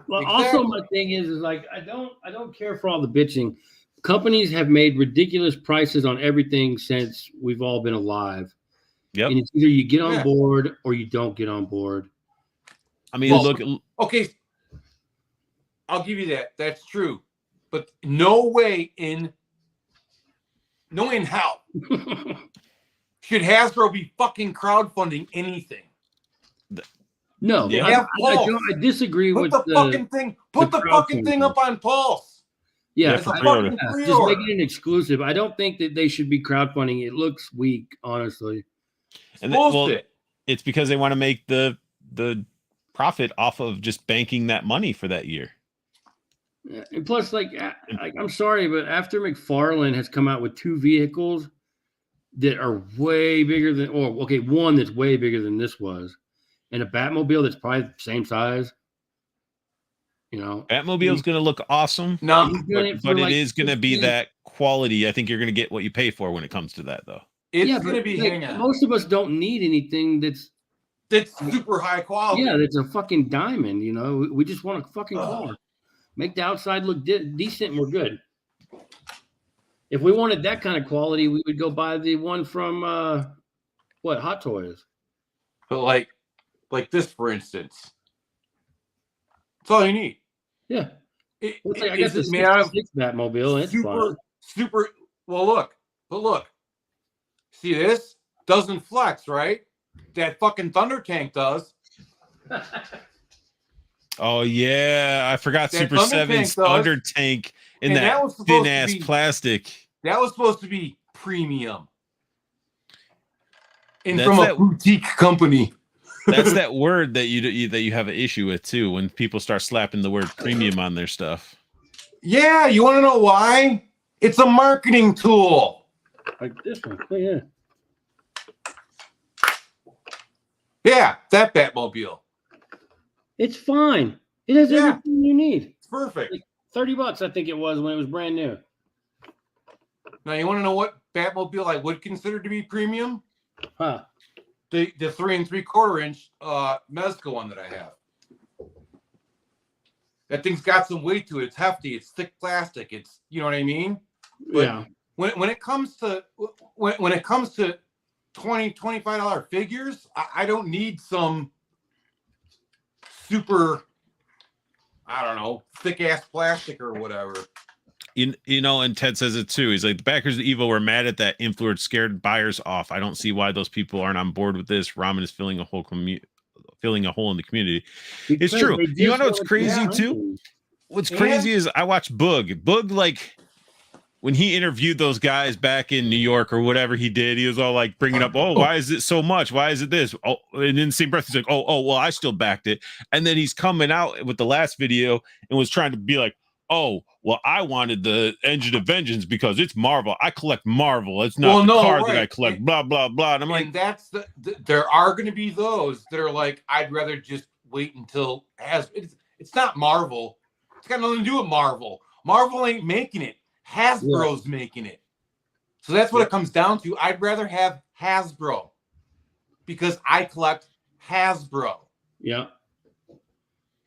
Well, also my thing is like I don't care for all the bitching. Companies have made ridiculous prices on everything since we've all been alive. Yep. And it's either you get on board or you don't get on board. I mean, look. Okay, I'll give you that. That's true. but no way in hell should Hasbro be fucking crowdfunding anything. No, Yeah. I disagree Put with the fucking thing. Put the fucking thing up on Pulse. Yeah, for It's a pre-order. fucking just pre-order. make it an exclusive. I don't think that they should be crowdfunding. It looks weak, honestly. And Bullshit. it's because they want to make the profit off of just banking that money for that year. Yeah, and plus, like, I'm sorry, but after McFarlane has come out with 2 vehicles that are way bigger than, one that's way bigger than this was, and a Batmobile that's probably the same size. You know, Batmobile's going to look awesome. No, but it is going to be that quality. I think you're going to get what you pay for when it comes to that, though. it's going to be like, hang on. most of us don't need anything that's super high quality. yeah, that's a fucking diamond. You know, we just want a fucking car. Make the outside look decent, and we're good. If we wanted that kind of quality, we would go buy the one from Hot Toys. But like this, for instance, that's all you need. Yeah, I got Is the it made out of 66 Batmobile. And it's super. Well, look. See this doesn't flex, right? That fucking Thunder Tank does. Oh yeah, I forgot That Super Thunder 7's Tank does. Thunder Tank in And that that was supposed thin to ass be- plastic. That was supposed to be premium. And That's from a that- boutique company. That's that word that you have an issue with too, when people start slapping the word premium on their stuff. Yeah, you want to know why? It's a marketing tool. like this one. Oh, yeah. Yeah, that Batmobile. It's fine. It has Yeah. everything you need. It's perfect. $30, I think it was when it was brand new. Now, you want to know what Batmobile I would consider to be premium? Huh. The 3 3/4 inch Mezco one that I have. That thing's got some weight to it. It's hefty. It's thick plastic. It's, you know what I mean? But yeah. when it comes to when it comes to $25 figures, I don't need some super, I don't know, thick ass plastic or whatever. You know, and Ted says it too. He's like, the backers of Evo were mad at that influence, scared buyers off. I don't see why those people aren't on board with this. Ramen is filling a hole in the community. It's true. You know what's crazy too? What's crazy is I watched Boog, like when he interviewed those guys back in New York or whatever he did, he was all like bringing up, oh, why is it so much? Why is it this? Oh, and in the same breath, he's like, oh, well, I still backed it. And then he's coming out with the last video and was trying to be like, oh, well, I wanted the Engine of Vengeance because it's Marvel. I collect Marvel. It's not car that I collect, blah, blah, blah. And I'm like, that's there are going to be those that are like, I'd rather just wait until it's not Marvel. It's got nothing to do with Marvel. Marvel ain't making it. Hasbro's making it. So that's what it comes down to. I'd rather have Hasbro because I collect Hasbro. Yeah.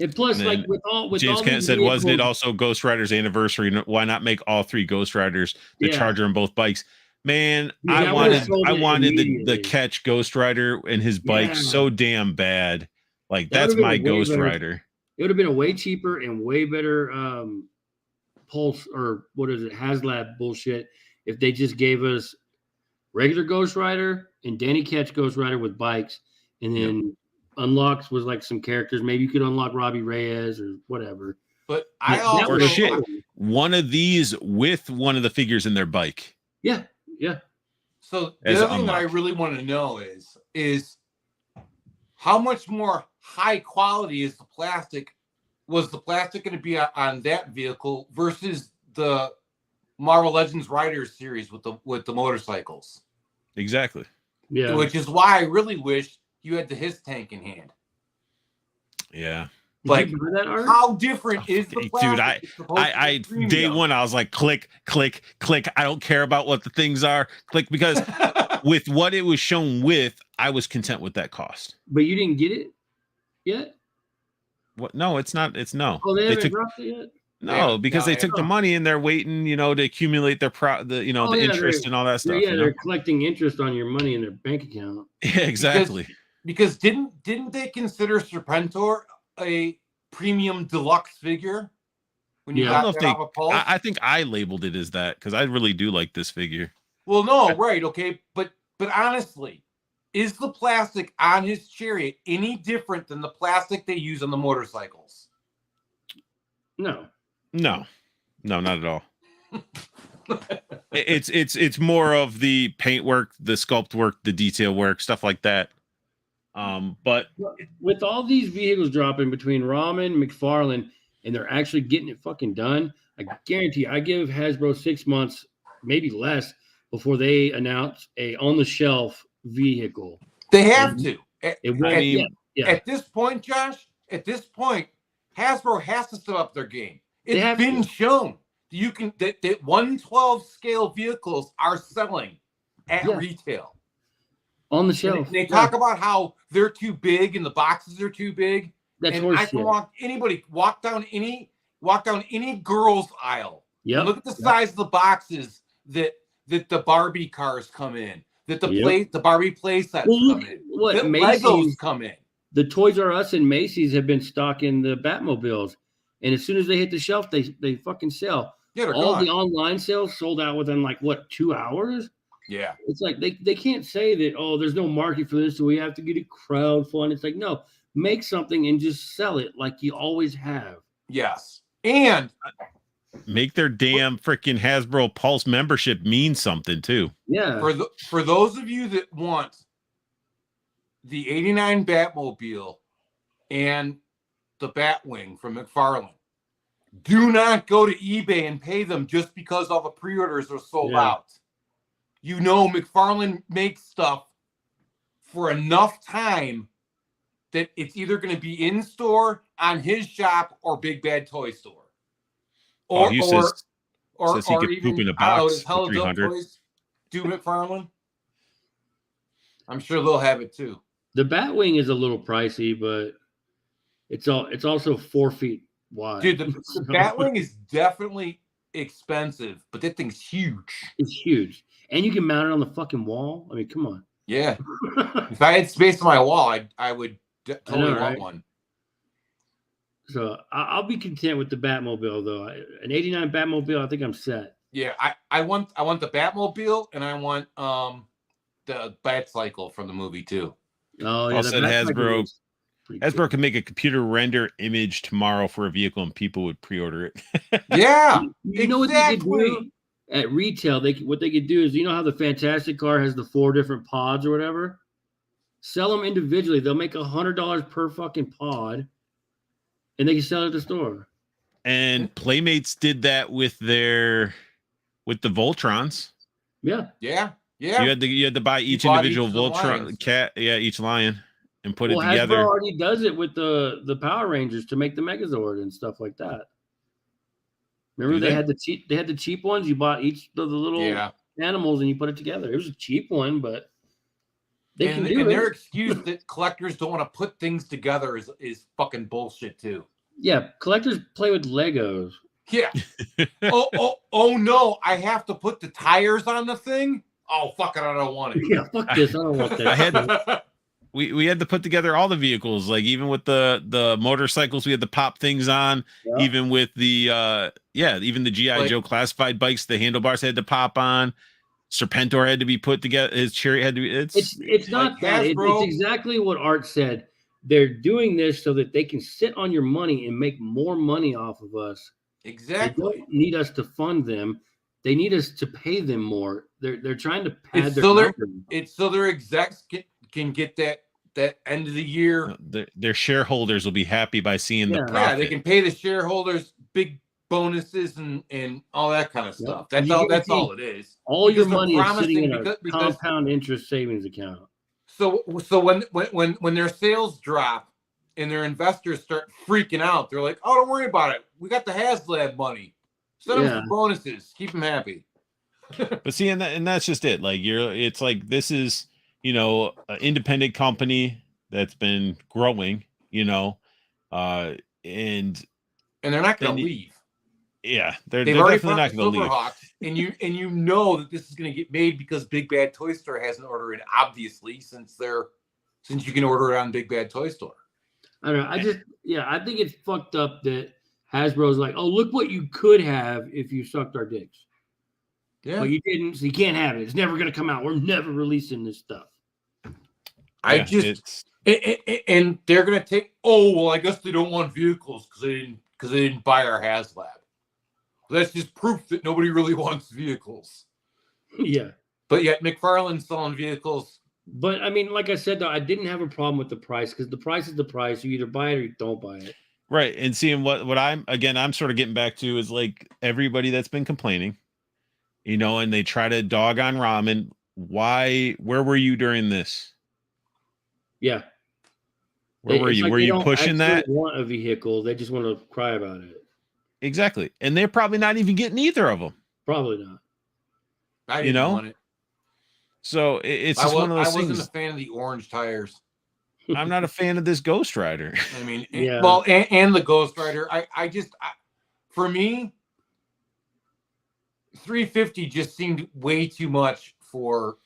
And plus, And like then with James all Kent these said, wasn't it vehicles- also Ghost Rider's anniversary? Why not make all 3 Ghost Riders, the Yeah. Charger and both bikes? Man, Yeah, I that wanted would've sold it the immediately. Catch Ghost Rider and his bike Yeah. so damn bad. Like, That that's would've been my a way Ghost better- Rider. It would have been a way cheaper and way better pulse or what is it, Haslab bullshit if they just gave us regular Ghost Rider and Danny Ketch Ghost Rider with bikes, and then unlocks was like some characters. Maybe you could unlock Robbie Reyes or whatever. But I That also Or would've shit. sold. One of these with one of the figures in their bike. Yeah. So the As other thing that I unlock. really want to know is how much more high quality is the plastic? Was the plastic going to be on that vehicle versus the Marvel Legends Riders series with the motorcycles? Exactly. Yeah. Which is why I really wish you had the his tank in hand. Yeah. Did like, you buy that art? How different is the Dude, plastic? It's supposed to I be premium. day one, I was like, click. I don't care about what the things are. Click, because with what it was shown with, I was content with that cost. But you didn't get it yet? What? No, it's not. It's no. Oh, they They haven't took, dropped it yet? no, because they took the money and they're waiting, to accumulate their the interest and all that stuff. Yeah, they're collecting interest on your money in their bank account. Yeah, exactly. Because didn't they consider Serpentor a premium deluxe figure? when you I don't know got if that off a Pulse? I think I labeled it as that because I really do like this figure. Well, no, right, okay, but honestly, is the plastic on his chariot any different than the plastic they use on the motorcycles? No. No, not at all. It's more of the paint work, the sculpt work, the detail work, stuff like that. But with all these vehicles dropping between Ramen, McFarlane, and they're actually getting it fucking done, I guarantee I give Hasbro 6 months, maybe less, before they announce a on-the-shelf vehicle. They have to. At this point, Josh, Hasbro has to step up their game. It's been shown you can that 1/12 scale vehicles are selling at retail on the shelf. They talk about how they're too big and the boxes are too big. That's and I can walk down any girl's aisle. Yeah. Look at the size of the boxes that the Barbie cars come in. That the Barbie play sets come in. What that Macy's Legos come in. The Toys R Us and Macy's have been stocking the Batmobiles, and as soon as they hit the shelf, they fucking sell. Yeah, all gone. The online sales sold out within like 2 hours. Yeah, it's like they can't say that, oh, there's no market for this, so we have to get a crowd fund. It's like, no, make something and just sell it like you always have. Yes, and make their damn freaking Hasbro Pulse membership mean something too. Yeah. For those of you that want the '89 Batmobile and the Batwing from McFarlane, do not go to eBay and pay them just because all the pre-orders are sold out. You know, McFarlane makes stuff for enough time that it's either going to be in store, on his shop, or Big Bad Toy Store. Or he or says he could even poop in a box for for $300. Toys do McFarlane. I'm sure they'll have it too. The Batwing is a little pricey, but it's also 4 feet wide. Dude, the Batwing is definitely expensive, but that thing's huge. It's huge. And you can mount it on the fucking wall. I mean, come on. Yeah. If I had space on my wall, I would totally want one. So I'll be content with the Batmobile, though. An '89 Batmobile, I think I'm set. Yeah, I want the Batmobile, and I want the Batcycle from the movie too. Oh yeah, also Hasbro can make a computer render image tomorrow for a vehicle, and people would pre-order it. Yeah, you know what they could do at retail? What they could do is, you know how the Fantastic car has the 4 different pods or whatever. Sell them individually. They'll make $100 per fucking pod, and they can sell it at the store. And Playmates did that with the Voltrons. Yeah. You had to buy each individual Voltron each lion, and put it together. Hasbro already does it with the Power Rangers to make the Megazord and stuff like that. Remember they had the cheap ones. You bought each of the little animals and you put it together. It was a cheap one, but they can do it. And their excuse that collectors don't want to put things together is fucking bullshit too. Yeah, collectors play with Legos. Yeah. oh no! I have to put the tires on the thing. Oh fuck it! I don't want it. Yeah, fuck this. I don't want that. We had to put together all the vehicles, like even with the motorcycles, we had to pop things on. Yeah. Even with the even the GI Joe classified bikes, the handlebars had to pop on. Serpentor had to be put together. His chariot had to be. It's not like that. It's exactly what Art said. They're doing this so that they can sit on your money and make more money off of us. Exactly. They don't need us to fund them. They need us to pay them more. They're trying to pad so their execs can get that end of the year. Their shareholders will be happy by seeing the profit. Yeah, they can pay the shareholders big bonuses and all that kind of stuff. That's all it is. All your money is sitting in a compound interest savings account. So when their sales drop and their investors start freaking out, they're like, "Oh, don't worry about it. We got the Haslab money. Send them some bonuses. Keep them happy." But see, and that's just it. Like it's like this is an independent company that's been growing, and they're not going to leave. Yeah, they're definitely not going to leave. And you know that this is going to get made because Big Bad Toy Store has an order in, obviously, since you can order it on Big Bad Toy Store. I don't know. I think it's fucked up that Hasbro's like, oh, look what you could have if you sucked our dicks. Yeah. But you didn't, so you can't have it. It's never going to come out. We're never releasing this stuff. And they're going to take, I guess they don't want vehicles because they didn't buy our Haslab. That's just proof that nobody really wants vehicles. Yeah. But yet McFarlane's selling vehicles. But I mean, like I said, though, I didn't have a problem with the price because the price is the price. You either buy it or you don't buy it. Right. And seeing what I'm sort of getting back to is like everybody that's been complaining, and they try to dog on ramen. Where were you during this? Yeah. Where were you? Were you pushing that? They want a vehicle. They just want to cry about it. Exactly. And they're probably not even getting either of them. Probably not. I didn't want it. So it's just one of those things. I wasn't a fan of the orange tires. I'm not a fan of this Ghost Rider. I mean, yeah. and the Ghost Rider. For me, $350 just seemed way too much for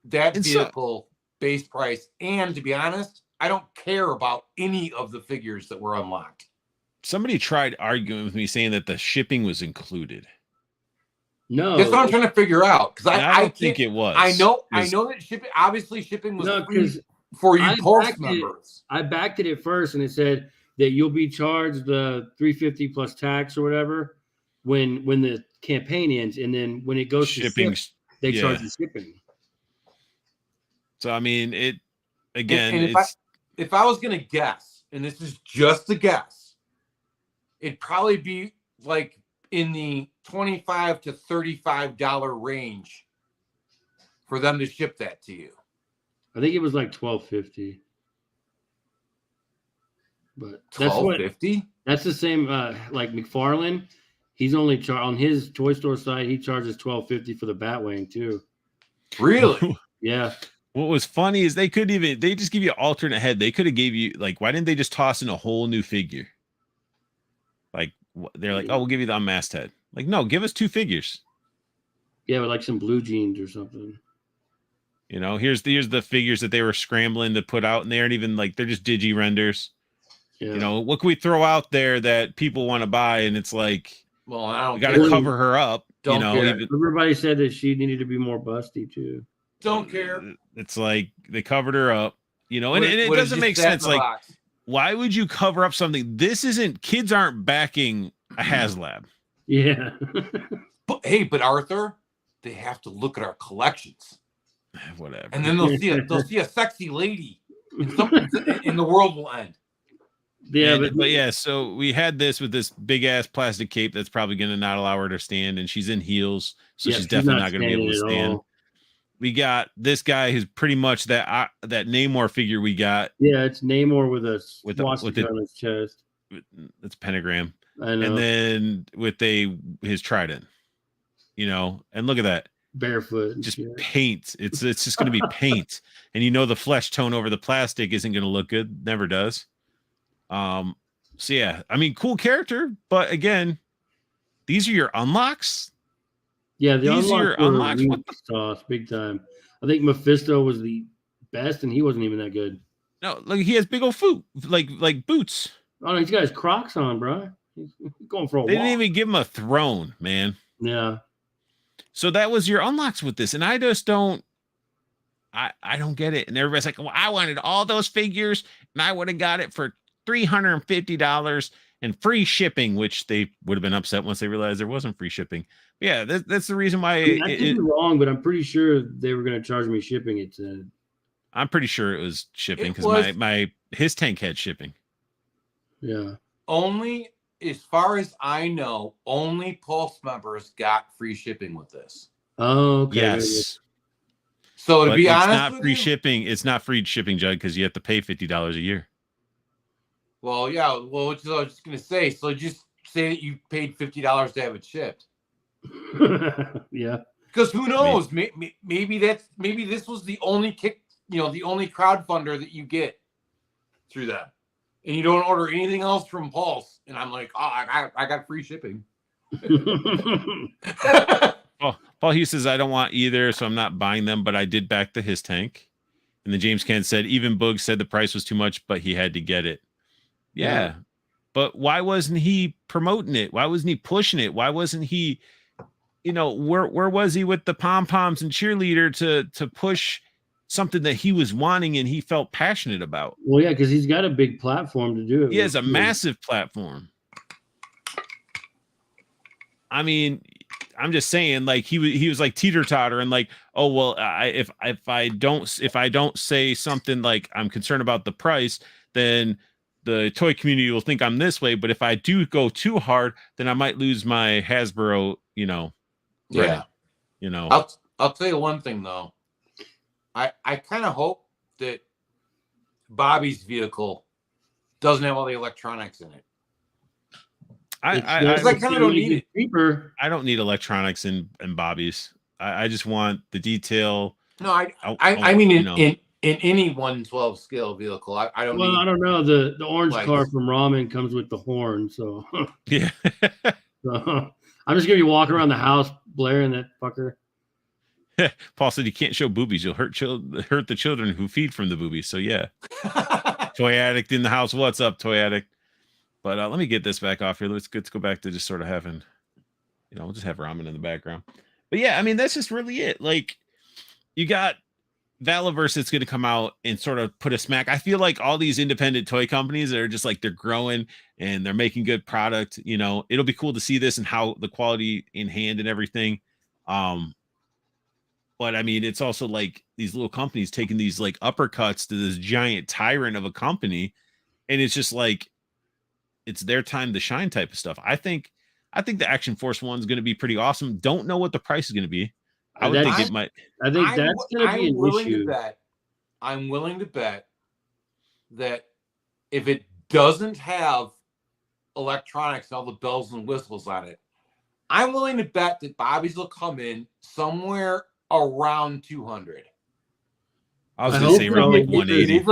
that vehicle base price. And to be honest, I don't care about any of the figures that were unlocked. Somebody tried arguing with me saying that the shipping was included. No, that's what I'm trying to figure out because I don't think it was. I know that shipping was free for you Pulse members. I backed it at first, and it said that you'll be charged the $350 plus tax or whatever when the campaign ends, and then when it goes shipping, to ship, they charge the shipping. So I mean, it again. And if I was gonna guess, and this is just a guess, it'd probably be like in the $25 to $35 range for them to ship that to you. I think it was like $12.50. But $12.50? That's the same like McFarlane. He's only on his toy store site, he charges $12.50 for the Batwing too. Really? Yeah. What was funny is they just give you an alternate head. They could have gave you why didn't they just toss in a whole new figure? Like they're like, we'll give you the unmasked head. Like, no, give us 2 figures. Yeah, with like some blue jeans or something. Here's the figures that they were scrambling to put out, and they aren't even they're just digi renders. Yeah. What can we throw out there that people want to buy? And it's like, well, I don't. We got to cover her up. Everybody said that she needed to be more busty too. Don't care. It's like they covered her up, and it doesn't make sense. Like, why would you cover up something? Kids aren't backing a Haslab. Yeah. But Arthur, they have to look at our collections. Whatever. And then they'll see a sexy lady, and the world will end. Yeah, so we had this with this big ass plastic cape that's probably going to not allow her to stand, and she's in heels, so she's definitely not going to be able to stand. All. We got this guy who's pretty much that Namor figure we got. Yeah, it's Namor with a swastika on his chest. It's pentagram. I know. And then with his trident, and look at that. Barefoot. Just paint. It's just going to be paint. And the flesh tone over the plastic isn't going to look good. Never does. So yeah, I mean, cool character, but again, these are your unlocks. Yeah, these are your unlocks. Sauce, big time. I think Mephisto was the best, and he wasn't even that good. No, he has big old foot, like boots. Oh no, he's got his Crocs on, bro. He's going for a walk. They didn't even give him a throne, man. Yeah. So that was your unlocks with this, and I just don't. I don't get it. And everybody's like, well, I wanted all those figures, and I would have got it for $350 and free shipping, which they would have been upset once they realized there wasn't free shipping. But yeah, that's the reason why. I could be wrong, but I'm pretty sure they were going to charge me shipping. It said. I'm pretty sure it was shipping because his tank had shipping. Yeah. Only, as far as I know, only Pulse members got free shipping with this. Oh, okay. Yes. So to be honest, it's not free shipping. It's not free shipping, Judd, because you have to pay $50 a year. Well, yeah. Well, which I was just gonna say. So just say that you paid $50 to have it shipped. Yeah. Because who knows? Maybe this was the only the only crowdfunder that you get through that, and you don't order anything else from Pulse. And I'm like, I got free shipping. Paul Hughes says, I don't want either, so I'm not buying them, but I did back his tank. And then James Kent said, even Boog said the price was too much, but he had to get it. Yeah. but why wasn't he promoting it? Why wasn't he pushing it? Why wasn't he, where was he with the pom-poms and cheerleader to push something that he was wanting and he felt passionate about? Well, yeah, because he's got a big platform to do it. He has a massive platform. I mean, I'm just saying, like he was like teeter-totter and like, oh well, if I don't say something like I'm concerned about the price, then the toy community will think I'm this way. But if I do go too hard, then I might lose my Hasbro, Yeah. Credit, I'll tell you one thing though. I kind of hope that Bobby's vehicle doesn't have all the electronics in it. I kind of don't need it. Cheaper. I don't need electronics in Bobby's. I just want the detail. No, I mean in any 1/12 scale vehicle. I don't need. I don't know. The orange lights. car from Ramen comes with the horn, so Yeah. so, I'm just gonna be walking around the house blaring that fucker. Paul said you can't show boobies. You'll hurt the children who feed from the boobies. So yeah. Toy addict in the house. What's up, toy addict? But let me get this back off here. Let's go back to just sort of having, we'll just have ramen in the background. But yeah, I mean, that's just really it. Like, you got Valaverse that's going to come out and sort of put a smack. I feel like all these independent toy companies are just like, they're growing and they're making good product. It'll be cool to see this and how the quality in hand and everything. But I mean, it's also like these little companies taking these like uppercuts to this giant tyrant of a company. And it's just like, it's their time to shine type of stuff. I think the Action Force one is going to be pretty awesome. Don't know what the price is going to be. I would think it might. I think that's going to be an issue. I'm willing to bet that if it doesn't have electronics and all the bells and whistles on it, I'm willing to bet that Bobby's will come in somewhere around 200. I was going to say around like 180.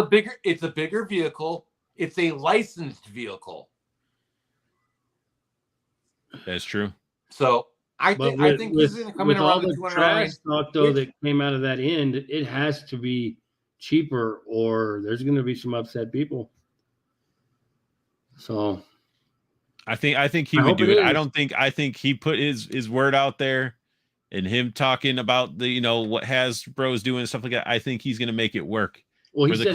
It's a bigger vehicle. It's a licensed vehicle. That's true. So I think this is going to come in around the trash stock though that came out of that end. It has to be cheaper, or there's going to be some upset people. So I think he would do it. I think he put his word out there, and him talking about the what Hasbro's doing and stuff like that. I think he's going to make it work. Well, he said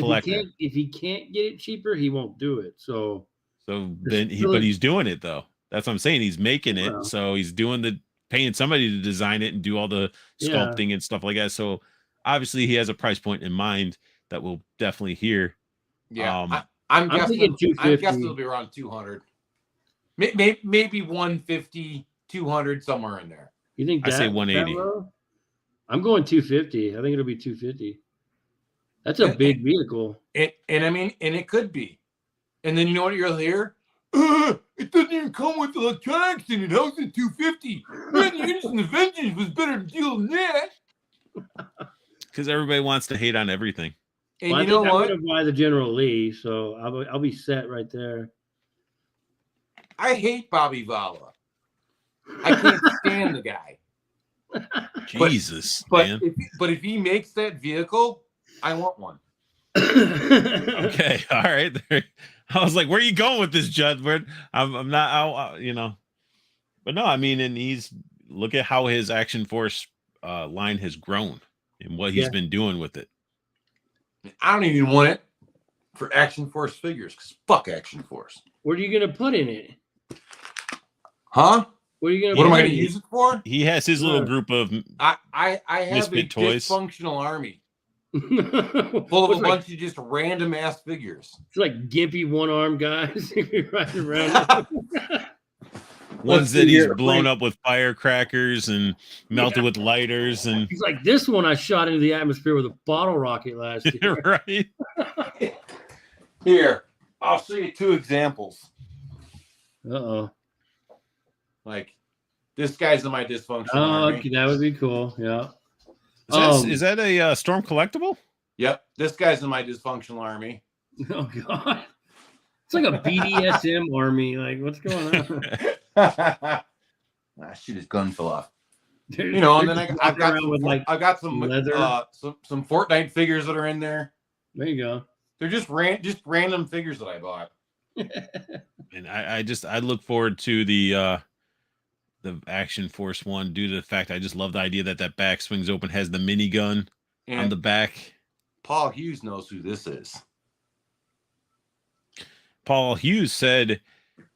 if he can't get it cheaper, he won't do it. So then he's doing it though. That's what I'm saying. He's making it. Wow. So he's paying somebody to design it and do all the sculpting and stuff like that. So obviously he has a price point in mind that we'll definitely hear. Yeah. I'm guessing it'll be around 200. Maybe 150, 200, somewhere in there. You think I say 180. I'm going 250. I think it'll be 250. That's a big vehicle. And I mean, and it could be. And then you know what you'll hear? It doesn't even come with electronics in it. How's it 250? Man, the Innocent Avengers was better deal than that. Because everybody wants to hate on everything. And you know what? I'm going to buy the General Lee, so I'll be set right there. I hate Bobby Vala. I can't stand the guy. Jesus, man. But if he makes that vehicle, I want one. Okay, all right. I was like, "Where are you going with this, Judd?" I'm not, But no, I mean, and look at how his Action Force line has grown and what he's been doing with it. I don't even want it for Action Force figures because fuck Action Force. What are you gonna put in it? Huh? What are you gonna? What am I gonna use it for? He has his little group of I have misfit a toys. Dysfunctional army. Full of a bunch of just random ass figures. It's like gimpy one-armed guys riding around. Ones that he's blown up with firecrackers and melted with lighters, and he's like, this one I shot into the atmosphere with a bottle rocket last year. Right. Here, I'll show you two examples. Uh-oh. Like this guy's in my dysfunctional army. Okay, that would be cool. Yeah. Is that a Storm collectible? Yep. This guy's in my dysfunctional army. Oh God. It's like a BDSM army. Like, what's going on? Shit, his gun fell off. And then I've got some Fortnite figures that are in there. There you go. They're just random figures that I bought. And I look forward to the Action Force one due to the fact I just love the idea that back swings open, has the minigun on the back. Paul Hughes knows who this is. Paul Hughes said,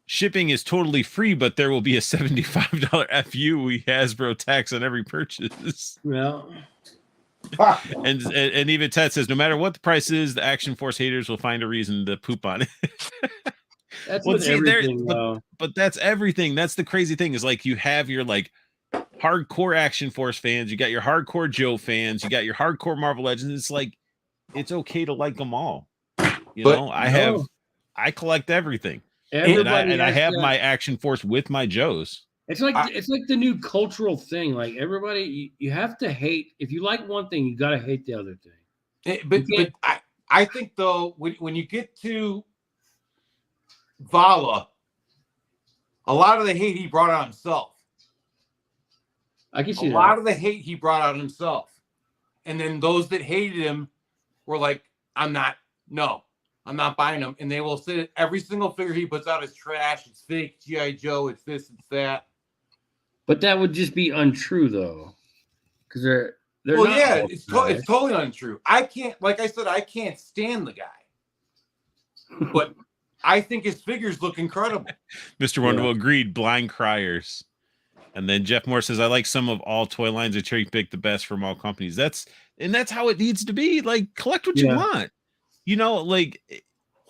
shipping is totally free, but there will be a $75 FU Hasbro tax on every purchase. Well, and even Ted says, no matter what the price is, the Action Force haters will find a reason to poop on it. that's everything, but that's everything. That's the crazy thing is like you have your like hardcore Action Force fans, you got your hardcore Joe fans, you got your hardcore Marvel Legends. It's like it's okay to like them all. I collect everything. And I have my Action Force with my Joes. It's like the new cultural thing. Like everybody, you have to hate. If you like one thing, you gotta hate the other thing. But I think though when you get to Vala, a lot of the hate he brought on himself. I can see a lot of the hate he brought on himself, and then those that hated him were like, I'm not buying them. And they will say every single figure he puts out is trash. It's fake G.I. Joe. It's this, it's that. But that would just be untrue, though, because they're well, yeah, it's totally untrue. I can't, like I said, I can't stand the guy, but I think his figures look incredible. Mr. Wonderful agreed. Blind criers. And then Jeff Moore says, I like some of all toy lines. I cherry pick the best from all companies. That's how it needs to be. Like, collect what you want. You know, like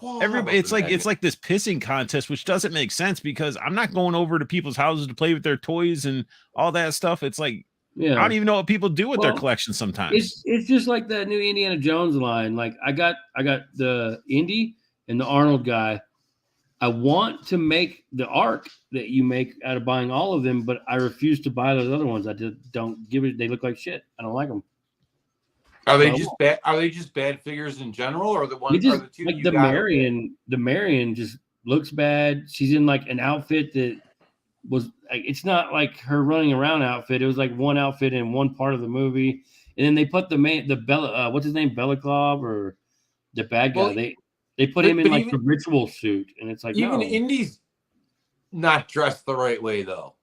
everybody, it's like this pissing contest, which doesn't make sense because I'm not going over to people's houses to play with their toys and all that stuff. It's like, I don't even know what people do with their collections sometimes. It's just like the new Indiana Jones line. Like I got the Indy and the Arnold guy. I want to make the arc that you make out of buying all of them, but I refuse to buy those other ones. I just don't give it. They look like shit. I don't like them. Are they just bad? Are they just bad figures in general, or the ones? Are the two like the Marion? The Marion just looks bad. She's in like an outfit that was. It's not like her running around outfit. It was like one outfit in one part of the movie, and then they put the Bella. What's his name? Bellaklov or the bad guy? Well, they put him in like the ritual suit, and it's like even Indy's not dressed the right way though.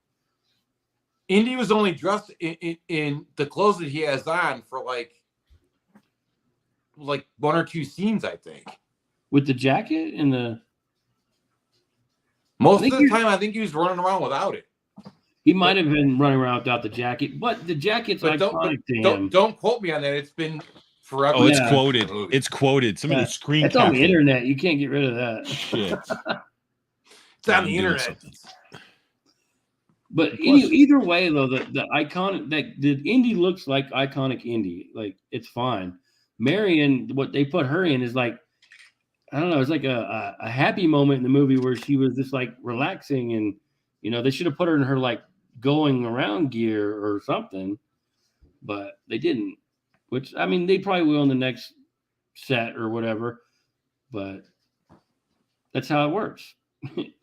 Indy was only dressed in the clothes that he has on for like one or two scenes, I think. With the jacket and the most of the time, I think he was running around without it. He might have been running around without the jacket, but the jacket's iconic to him. Don't quote me on that. It's been forever. Oh, it's quoted. It's quoted. Somebody screen It's on the internet. You can't get rid of that. Shit. It's on the internet. But either way, though, the iconic the Indy looks like iconic Indy. Like it's fine. Marion, what they put her in is like, I don't know, it's like a happy moment in the movie where she was just like relaxing, and you know they should have put her in her like going around gear or something, but they didn't. Which I mean, they probably will in the next set or whatever, but that's how it works.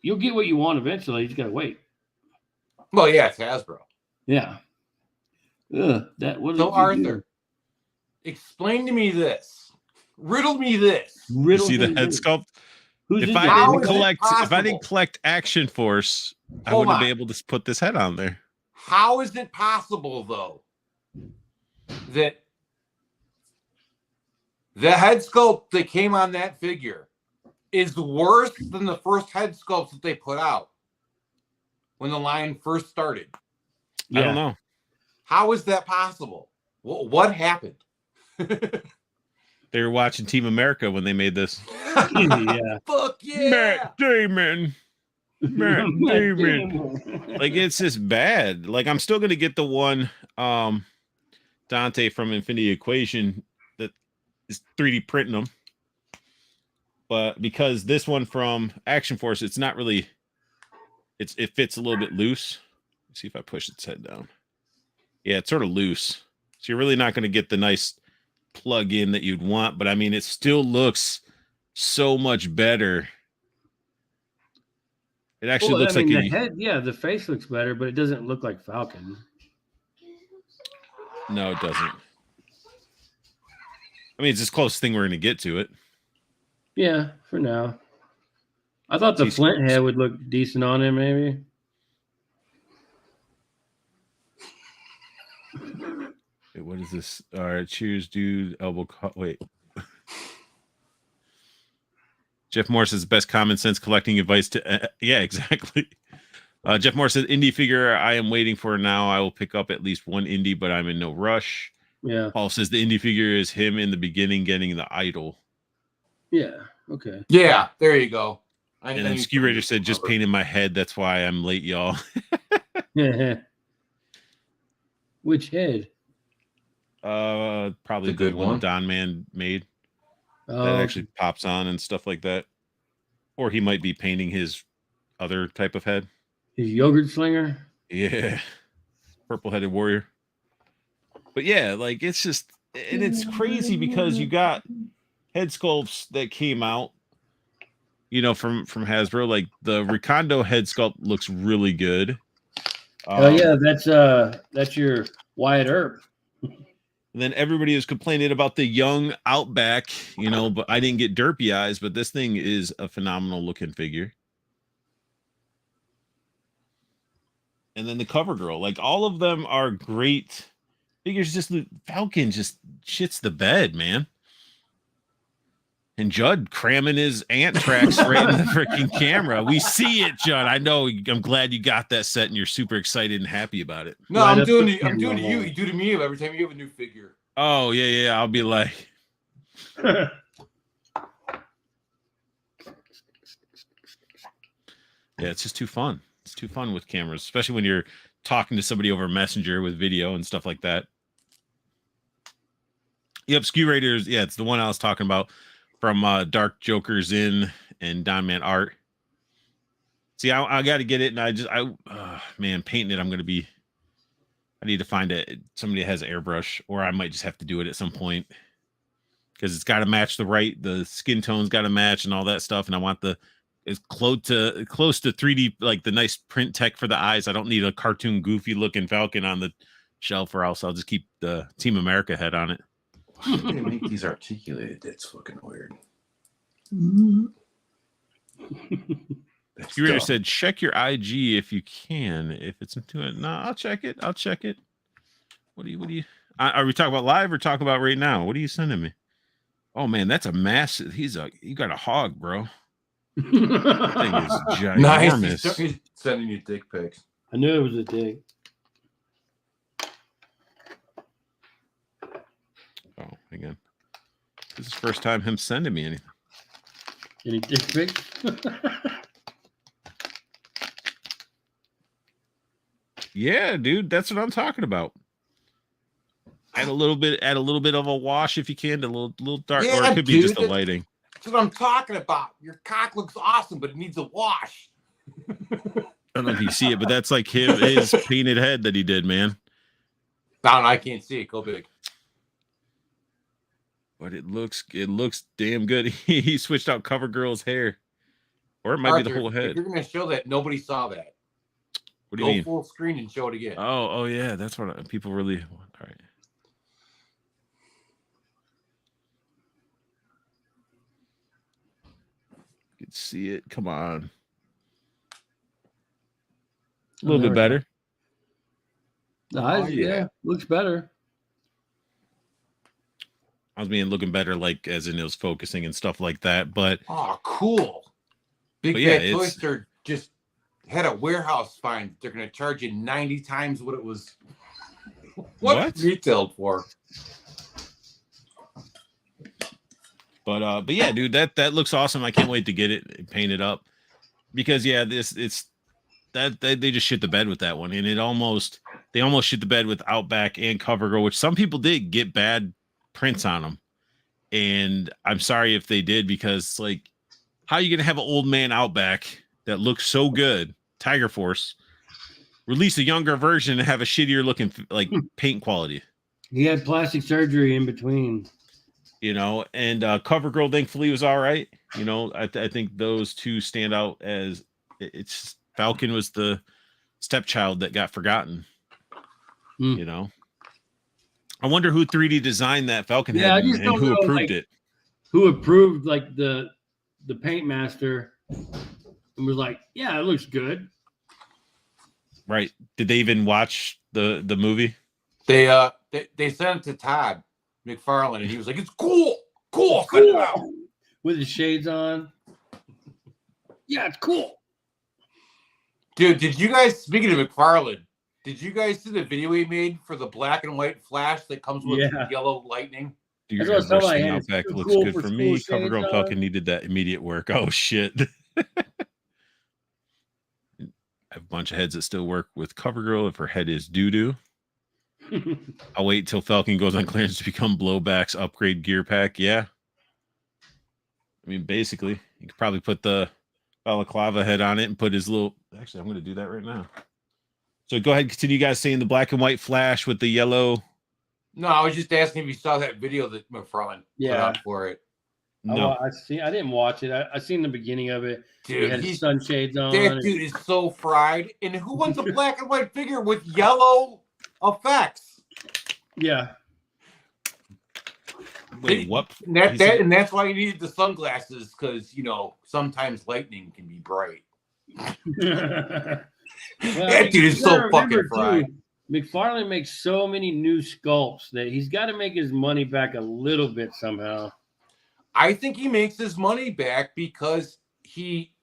You'll get what you want eventually. You just gotta wait. Well, yeah, it's Hasbro. Yeah. So Arthur, explain to me this. Riddle me this. You see the head sculpt? If I didn't collect Action Force, I wouldn't be able to put this head on there. How is it possible, though, that the head sculpt that came on that figure is worse than the first head sculpts that they put out when the line first started? I don't know. How is that possible? What happened? They were watching Team America when they made this. Yeah. Fuck yeah. Matt Damon. Like, it's just bad. Like, I'm still going to get the one Dante from Infinity Equation that is 3D printing them. But because this one from Action Force, it's not really, it fits a little bit loose. Let's see if I push its head down. Yeah, it's sort of loose. So you're really not going to get the nice plug in that you'd want, but I mean, it still looks so much better. It actually looks like the head. Yeah, the face looks better, but it doesn't look like Falcon. No, it doesn't. I mean, it's the closest thing we're going to get to it. Yeah, for now. I thought the Jeez. Flint head would look decent on him, maybe. Wait, what is this? All right, cheers, dude. Elbow. Wait. Jeff Moore says best common sense collecting advice to. Yeah, exactly. Jeff Moore says indie figure I am waiting for now. I will pick up at least one indie, but I'm in no rush. Yeah. Paul says the indie figure is him in the beginning getting the idol. Yeah. Okay. Yeah, there you go. And then Ski Raider said just painted my head. That's why I'm late, y'all. Yeah. Which head? Probably The good the one one. Don Man made Oh, that actually pops on and stuff like that. Or he might be painting his other type of head. his yogurt slinger. Yeah. Purple headed warrior. But yeah, like it's just, and it's crazy because you got head sculpts that came out, you know, from Hasbro. Like the Recondo head sculpt looks really good. Oh yeah, that's your Wyatt Earp. And then everybody is complaining about the young Outback, you know, but I didn't get derpy eyes, but this thing is a phenomenal looking figure. And then the cover girl, like all of them are great figures. Just Falcon just shits the bed, man. And Judd cramming his ant tracks right in the freaking camera. We see it, Judd. I know. I'm glad you got that set and you're super excited and happy about it. No, Right I'm up doing the to you. camera You do to me every time you have a new figure. Oh, yeah. I'll be like, yeah, it's just too fun. It's too fun with cameras, especially when you're talking to somebody over Messenger with video and stuff like that. Yep, Skew Raiders. Yeah, it's the one I was talking about from Dark Jokers in and Don Man Art. See, I got to get it, and man, painting it. I need to find somebody that has an airbrush, or I might just have to do it at some point because it's got to match the skin tone's got to match and all that stuff, and I want it's close to 3D, like the nice print tech for the eyes. I don't need a cartoon goofy looking Falcon on the shelf, or else I'll just keep the Team America head on it. Why do they make these articulated? That's fucking weird. Curator said, check your IG if you can. If it's into it, no, I'll check it. What do you? Are we talking about live or talking about right now? What are you sending me? Oh man, that's a massive. You got a hog, bro. That thing is ginormous. Nice. He's sending you dick pics. I knew it was a dig. Oh, again. This is the first time him sending me anything. Any dick pics? Yeah, dude, that's what I'm talking about. Add a little bit of a wash if you can, a little dark, or it could be just the lighting. That's what I'm talking about. Your cock looks awesome, but it needs a wash. I don't know if you see it, but that's like his painted head that he did, man. Down, I can't see it. Go big. But it looks damn good. He switched out Cover Girl's hair, or it might be the whole head. If you're gonna show that, nobody saw that. What do you mean? Go full screen and show it again. Oh yeah, that's what people really want. All right. You can see it. Come on. A little bit better. The eyes, yeah, looks better. I was looking better, like as in it was focusing and stuff like that. But cool. Big yeah, Bad Toy Store just had a warehouse find. They're gonna charge you 90 times what it was. What? Retailed for. But yeah, dude, that looks awesome. I can't wait to get it painted up because yeah, they just shit the bed with that one, and they almost shit the bed with Outback and Cover Girl, which some people did get bad prints on them, and I'm sorry if they did, because like, how are you gonna have an old man Outback that looks so good, Tiger Force, release a younger version and have a shittier looking like paint quality? He had plastic surgery in between, you know, and Cover Girl thankfully was all right. You know, I think those two stand out as it's Falcon was the stepchild that got forgotten. You know, I wonder who 3D designed that Falcon head and who approved it. Who approved like the paint master and was like, "Yeah, it looks good." Right? Did they even watch the movie? They sent it to Todd McFarlane, and he was like, "It's cool, send it out." With his shades on. Yeah, it's cool. Dude, did you guys, speaking of McFarlane, did you guys see the video he made for the black and white Flash that comes with yellow lightning? Your bursting Outback looks good for me. CoverGirl Falcon needed that immediate work. Oh, shit. I have a bunch of heads that still work with CoverGirl if her head is doo-doo. I'll wait till Falcon goes on clearance to become Blowback's upgrade gear pack. Yeah. I mean, basically, you could probably put the balaclava head on it and put his little... Actually, I'm going to do that right now. So go ahead and continue, guys, saying the black and white Flash with the yellow... No, I was just asking if you saw that video that McFarlane put out for it. No, I didn't watch it. I seen the beginning of it. Dude, he had sunshades on. That dude is so fried. And who wants a black and white figure with yellow effects? Yeah. Wait, what? And that's why you needed the sunglasses, because sometimes lightning can be bright. That dude is so fucking fried. McFarlane makes so many new sculpts that he's got to make his money back a little bit somehow. I think he makes his money back because he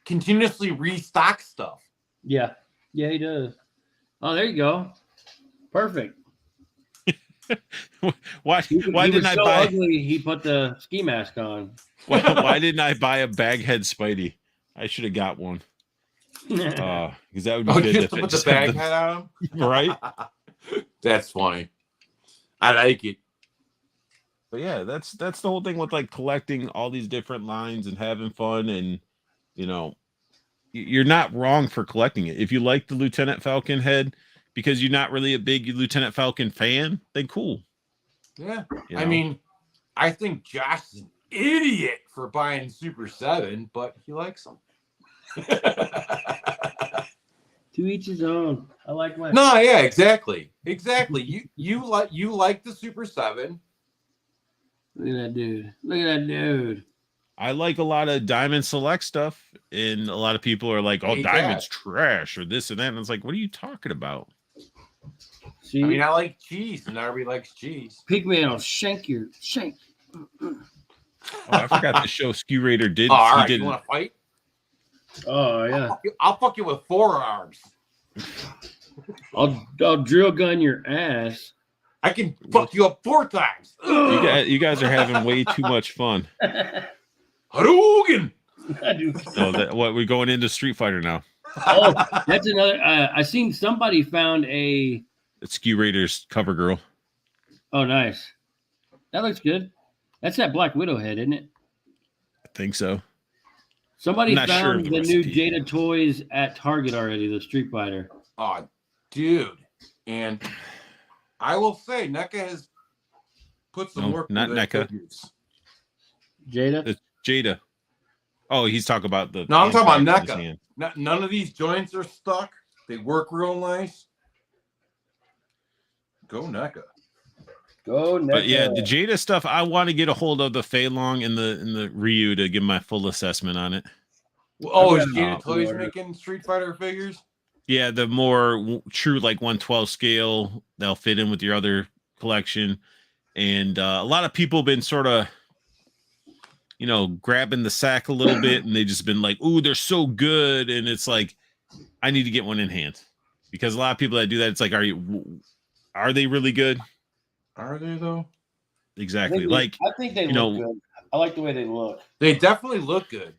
continuously restocks stuff. Yeah, he does. Oh, there you go. Perfect. Why didn't I buy? Ugly, he put the ski mask on. Why didn't I buy a baghead Spidey? I should have got one. Because that would be good. Just to put the bag head on him, right? That's funny. I like it. But yeah, that's the whole thing with like collecting all these different lines and having fun, and you're not wrong for collecting it. If you like the Lieutenant Falcon head because you're not really a big Lieutenant Falcon fan, then cool. Yeah, I mean, I think Josh is an idiot for buying Super 7, but he likes them. To each his own. I like my. No, yeah, exactly. You like the Super 7. Look at that dude. I like a lot of Diamond Select stuff, and a lot of people are like, "Oh, Diamond's trash," or this and that. And it's like, what are you talking about? See? I mean, I like cheese, and everybody likes cheese. Pigman will shank your shank. Oh, I forgot to show Skew Raider did. All right, you want to fight? Oh yeah. I'll fuck you with 4 arms. I'll drill gun your ass. I can fuck you up 4 times. You guys are having way too much fun. Hadouken! What we're going into Street Fighter now. Oh, that's another. I seen somebody found a. It's Skew Raider's cover girl. Oh, nice. That looks good. That's that Black Widow head, isn't it? I think so. Somebody found the new Jada toys at Target already. The Street Fighter. Oh, dude! And I will say, NECA has put some work. Not NECA. Jada. It's Jada. Oh, he's talking about the. No, I'm talking about NECA. None of these joints are stuck. They work real nice. Go NECA. Go NECA. But yeah, the Jada stuff, I want to get a hold of the Fei Long and the Ryu to give my full assessment on it. Oh, is Jada Toys making Street Fighter figures? Yeah, the more true, like 1/12 scale, they'll fit in with your other collection. And a lot of people have been sort of, grabbing the sack a little bit, and they just been like, "Ooh, they're so good," and it's like, I need to get one in hand, because a lot of people that do that, it's like, are they really good? Are they though? Exactly. I think they look good. I like the way they look. They definitely look good.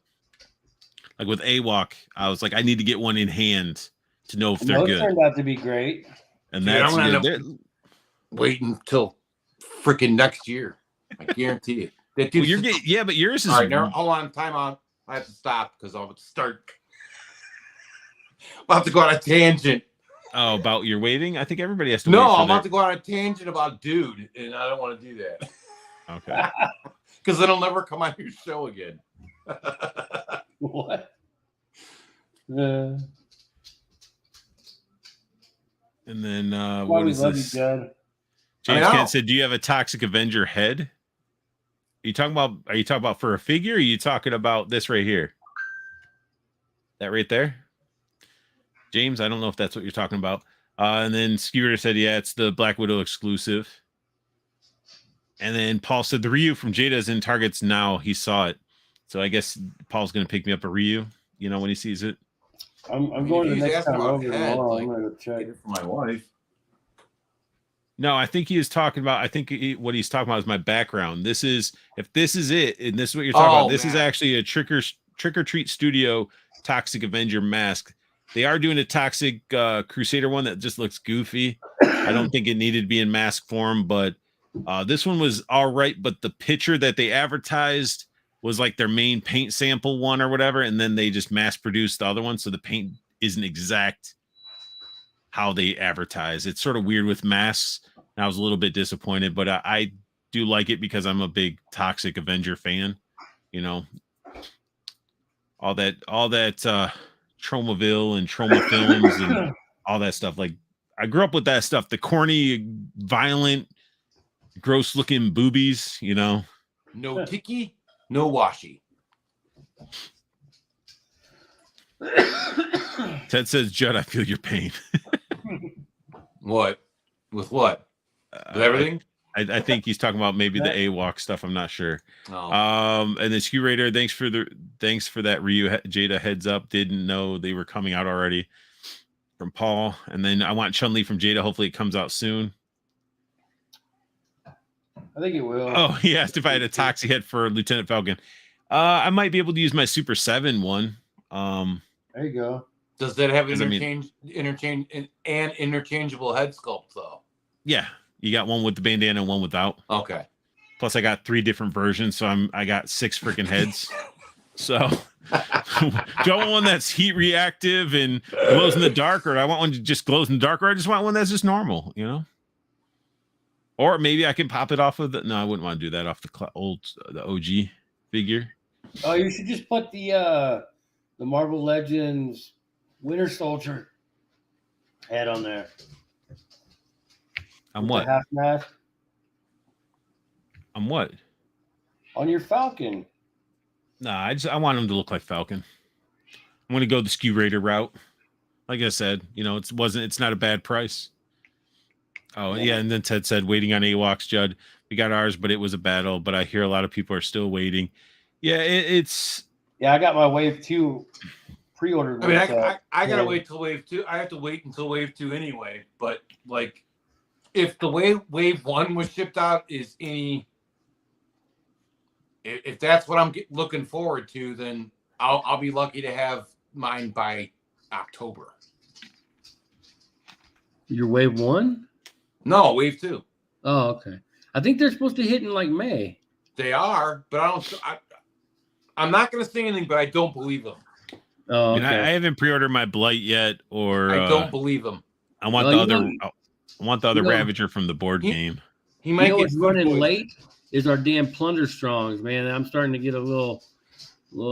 Like with AWOC, I was like, I need to get one in hand to know if they're good. Turned out to be great. And that's waiting until freaking next year. I guarantee it. But yours is all right. Now, hold on, time out. I have to stop because I'll start. I'll have to go on a tangent. Oh, about your waiting? I think everybody has to. No, I'm about to go on a tangent about Dude, and I don't want to do that. Okay. Because then I'll never come on your show again. What? And then what is this? You, James Kent said, "Do you have a Toxic Avenger head? Are you talking about for a figure? Or are you talking about this right here?" That right there. James, I don't know if that's what you're talking about. And then Skeeter said, yeah, it's the Black Widow exclusive. And then Paul said the Ryu from Jada is in Targets now. He saw it. So I guess Paul's going to pick me up a Ryu, when he sees it. I'm going the next time over tomorrow. I'm going to check it for my wife. No, I think he is talking about. What he's talking about is my background. If this is it, and this is what you're talking about. This is actually a Trick or Treat Studio Toxic Avenger mask. They are doing a Toxic Crusader one that just looks goofy. I don't think it needed to be in mask form, but this one was all right. But the picture that they advertised was like their main paint sample one or whatever, and then they just mass produced the other one, so the paint isn't exact how they advertise. It's sort of weird with masks. And I was a little bit disappointed, but I do like it because I'm a big Toxic Avenger fan. All that Tromaville and Troma films and all that stuff. Like, I grew up with that stuff. The corny, violent, gross looking boobies, No tiki, no washi. Ted says, Judd, I feel your pain. What? With what? With everything? I think he's talking about maybe the AWOC stuff. I'm not sure. Oh. And then Skew Raider, thanks for that Ryu Jada heads up. Didn't know they were coming out already from Paul. And then I want Chun-Li from Jada. Hopefully it comes out soon. I think it will. Oh, he asked if I had a Toxic head for Lieutenant Falcon. I might be able to use my Super 7 one. There you go. Does that have interchangeable head sculpt though? Yeah, you got one with the bandana and one without. Okay. Plus, I got 3 different versions, so I got 6 freaking heads. So, do I want one that's heat reactive and glows in the dark, or do I want one that just glows in the dark, or I just want one that's just normal, Or maybe I can pop it off of no, I wouldn't want to do that off the OG figure. Oh, you should just put the Marvel Legends Winter Soldier head on there. On what? Half mask. On what? On your Falcon. Nah, I want him to look like Falcon. I'm going to go the Skew Raider route. Like I said, it's not a bad price. Oh, yeah. And then Ted said, waiting on AWOCs, Judd. We got ours, but it was a battle. But I hear a lot of people are still waiting. Yeah, it's. Yeah, I got my Wave 2 pre-ordered. I mean, I got to wait till Wave 2. I have to wait until Wave 2 anyway. But, like, if the Wave 1 was shipped out, if that's what I'm looking forward to, then I'll be lucky to have mine by October. Your Wave 1? No, Wave 2. Oh, okay. I think they're supposed to hit in like May. They are, but I'm not going to say anything, but I don't believe them. Oh, okay. I haven't pre-ordered my Blight yet, or I don't believe them. I want the other Ravager from the board game. He might get running late. Is our damn Plunder Strongs, man? I'm starting to get a little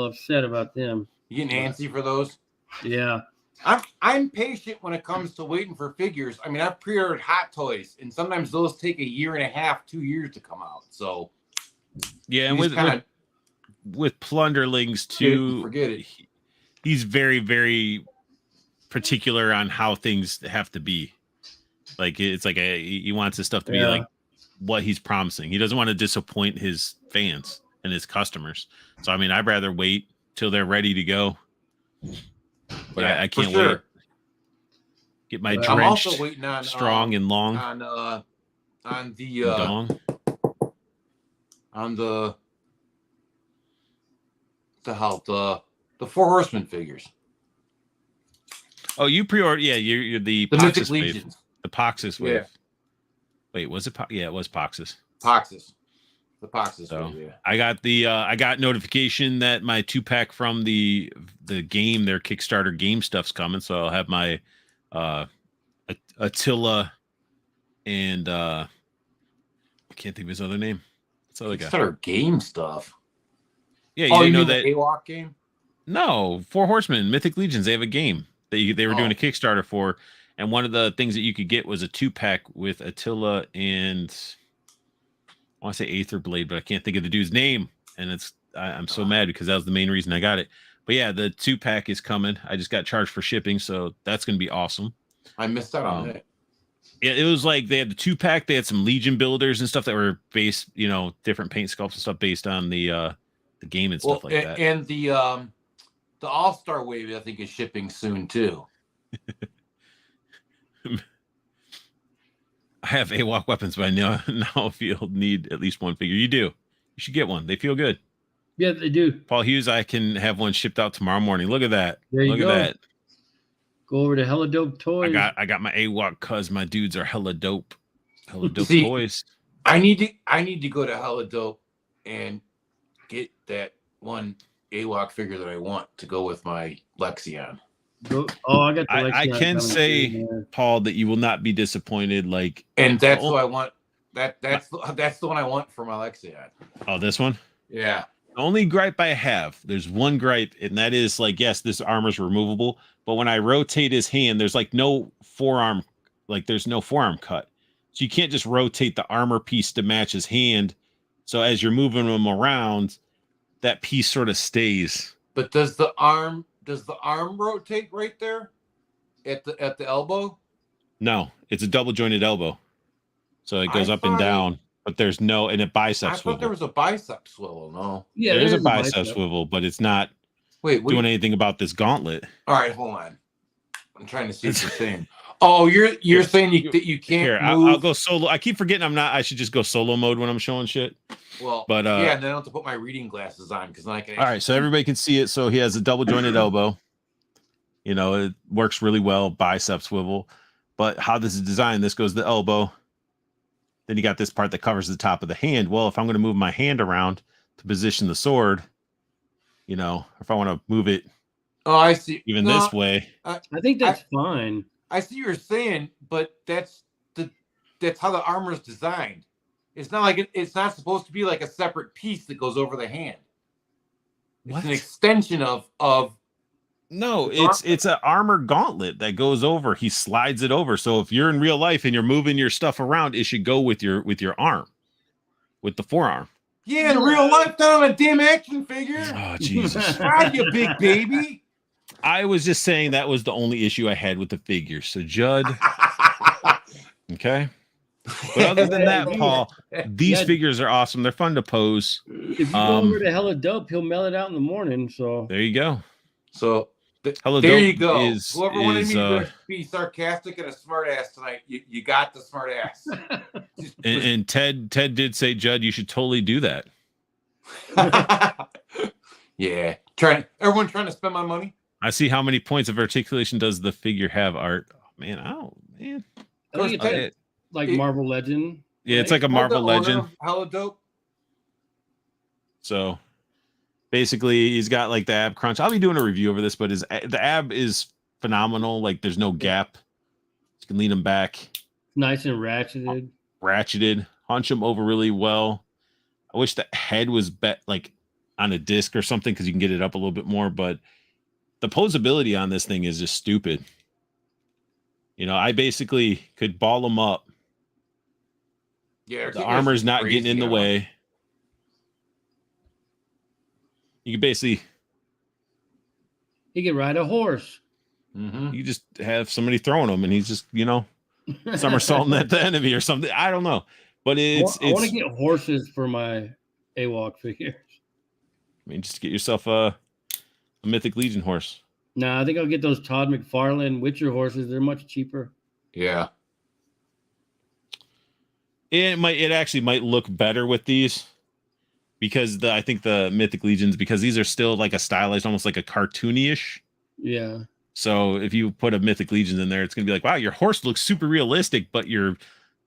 upset about them. You getting antsy for those? Yeah. I'm patient when it comes to waiting for figures. I mean, I've pre-ordered Hot Toys, and sometimes those take 1.5 years, 2 years to come out. So yeah, and with Plunderlings too, forget it. He's very, very particular on how things have to be. Like it's like he wants his stuff to be like what he's promising. He doesn't want to disappoint his fans and his customers. So I mean, I'd rather wait till they're ready to go. But yeah, I can't wait. Get my drenched, I'm also waiting on strong and long on the the Four Horsemen figures. Oh, you pre-ordered? Yeah, you're the Mythic wave. Legions. The Poxus wave. Yeah. Wait, was it? Yeah, it was Poxus. Poxus. The Poxus. So wave, yeah. I got I got notification that my 2-pack from the game, their Kickstarter game stuff's coming. So I'll have my Attila and I can't think of his other name. What's the other guy? Kickstarter game stuff. Yeah, you know that the AWOC game? No, Four Horsemen, Mythic Legions. They have a game that they were doing a Kickstarter for, and one of the things that you could get was a 2-pack with Attila and I want to say Aether Blade, but I can't think of the dude's name, and I'm so mad because that was the main reason I got it. But yeah, the 2-pack is coming. I just got charged for shipping, so that's gonna be awesome. I missed out on it. It was like they had the 2-pack. They had some Legion builders and stuff that were based, different paint sculpts and stuff based on the game and stuff like that. And the All-Star Wave, I think, is shipping soon too. I have AWOC weapons, but I now if you'll need at least one figure. You do. You should get one. They feel good. Yeah, they do. Paul Hughes, I can have one shipped out tomorrow morning. Look at that. There you go. Look at that. Go over to Hella Dope Toys. I got my AWOC cuz my dudes are hella dope. Hella dope See, toys. I need to go to Hella Dope and get that one AWOC figure that I want to go with my Lexion. I got the Lexion. I can say, Paul, that you will not be disappointed. And that's what I want. That's the one I want for my Lexion. Oh, this one? Yeah. The only gripe I have, there's one gripe, and that is yes, this armor's removable, but when I rotate his hand, there's no forearm, there's no forearm cut. So you can't just rotate the armor piece to match his hand. So as you're moving him around, that piece sort of stays. But does the arm rotate right there at the elbow? No, it's a double jointed elbow. So it goes up and down, but there's no, and a bicep swivel. I thought there was a bicep swivel. No. Yeah, there's a bicep swivel, but it's not doing anything about this gauntlet. All right, hold on. I'm trying to see what you're saying. Oh, you're saying that you can't Here, move. I'll go solo. I keep forgetting I should just go solo mode when I'm showing shit. Well, but yeah, and then I don't have to put my reading glasses on because then I can. All right, so everybody can see it. So he has a double jointed elbow. It works really well, bicep swivel. But how this is designed, this goes the elbow. Then you got this part that covers the top of the hand. Well, if I'm going to move my hand around to position the sword, if I want to move it, I see. Even this way, I think that's fine. I see what you're saying, but that's how the armor is designed. It's not it's not supposed to be like a separate piece that goes over the hand. It's an extension of. No, it's an armor gauntlet that goes over. He slides it over. So if you're in real life and you're moving your stuff around, it should go with your arm, with the forearm. Yeah, in real life, not on a damn action figure. Oh Jesus! God, you big baby. I was just saying that was the only issue I had with the figure. So Judd, okay. But other than that, Paul, these figures are awesome. They're fun to pose. If you go over to Hella Dope, he'll mail it out in the morning. So there you go. So Hella there Dope you go. Whoever wanted me to be sarcastic and a smart ass tonight, you got the smart ass. and Ted did say, Judd, you should totally do that. Yeah, everyone trying to spend my money. I see how many points of articulation does the figure have, Art. Oh, man, I think it's like Marvel Legend. Yeah, it's like a Marvel Legend. Hella Dope. So basically, he's got the ab crunch. I'll be doing a review over this, but the ab is phenomenal. There's no gap. You can lean him back. Nice and ratcheted. Hunch him over really well. I wish the head was on a disc or something because you can get it up a little bit more, but the posability on this thing is just stupid. I basically could ball him up. Yeah, the armor's not getting in the way. You can basically. He can ride a horse. Mm-hmm. You just have somebody throwing him, and he's just somersaulting at the enemy or something. I don't know, but I want to get horses for my AWOC figures. I mean, just get yourself a Mythic Legion horse. No, I think I'll get those Todd McFarlane Witcher horses. They're much cheaper. Yeah. It actually might look better with these because I think the Mythic Legions, because these are still a stylized, almost like a cartoony-ish. Yeah. So if you put a Mythic Legion in there, it's gonna be wow, your horse looks super realistic, but your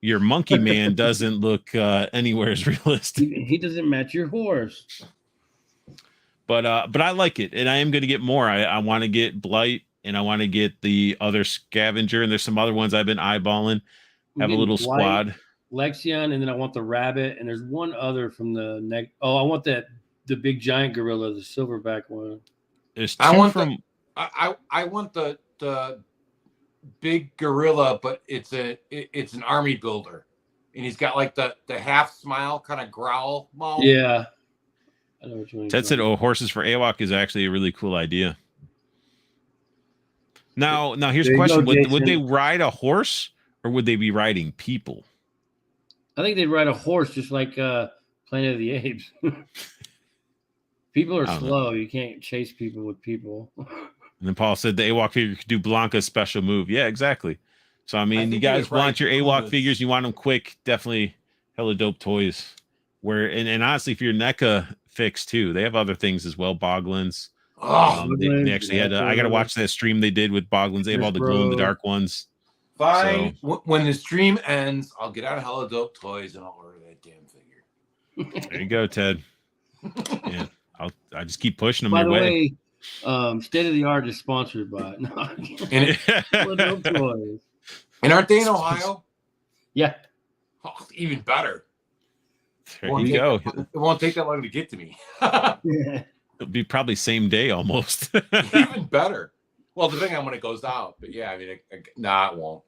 monkey man doesn't look anywhere as realistic. He doesn't match your horse. But I like it, and I am going to get more. I want to get Blight, and I want to get the other Scavenger, and there's some other ones I've been eyeballing. Have a little squad. Lexion, and then I want the rabbit, and there's one other from the neck. Oh, I want the big giant gorilla, the silverback one. I want the big gorilla, but it's an army builder, and he's got the half smile kind of growl mouth. Yeah. I know which one. Ted said, "Oh, horses for Ewok is actually a really cool idea." Now here's a question: would they ride a horse or would they be riding people? I think they'd ride a horse, just like Planet of the Apes. People are slow. You can't chase people with people. And then Paul said the Ewok figure could do Blanca's special move. Yeah, exactly. So I mean, you guys want your Ewok figures, you want them quick, definitely hella dope toys. And honestly, if you're NECA fix too, they have other things as well. Boglins. They actually had. I got to watch that stream they did with Boglins. They have all the glow in the dark ones. Fine. So, when the stream ends, I'll get out of hella dope toys and I'll order that damn figure. There you go, Ted. Yeah, I just keep pushing them By your the way. State of the Art is sponsored by. And, and aren't they in Ohio? Yeah. Oh, even better. There you go. It won't take that long to get to me. It'll be probably same day almost. Even better. Well, depending on when it goes out. But yeah, I mean, it won't.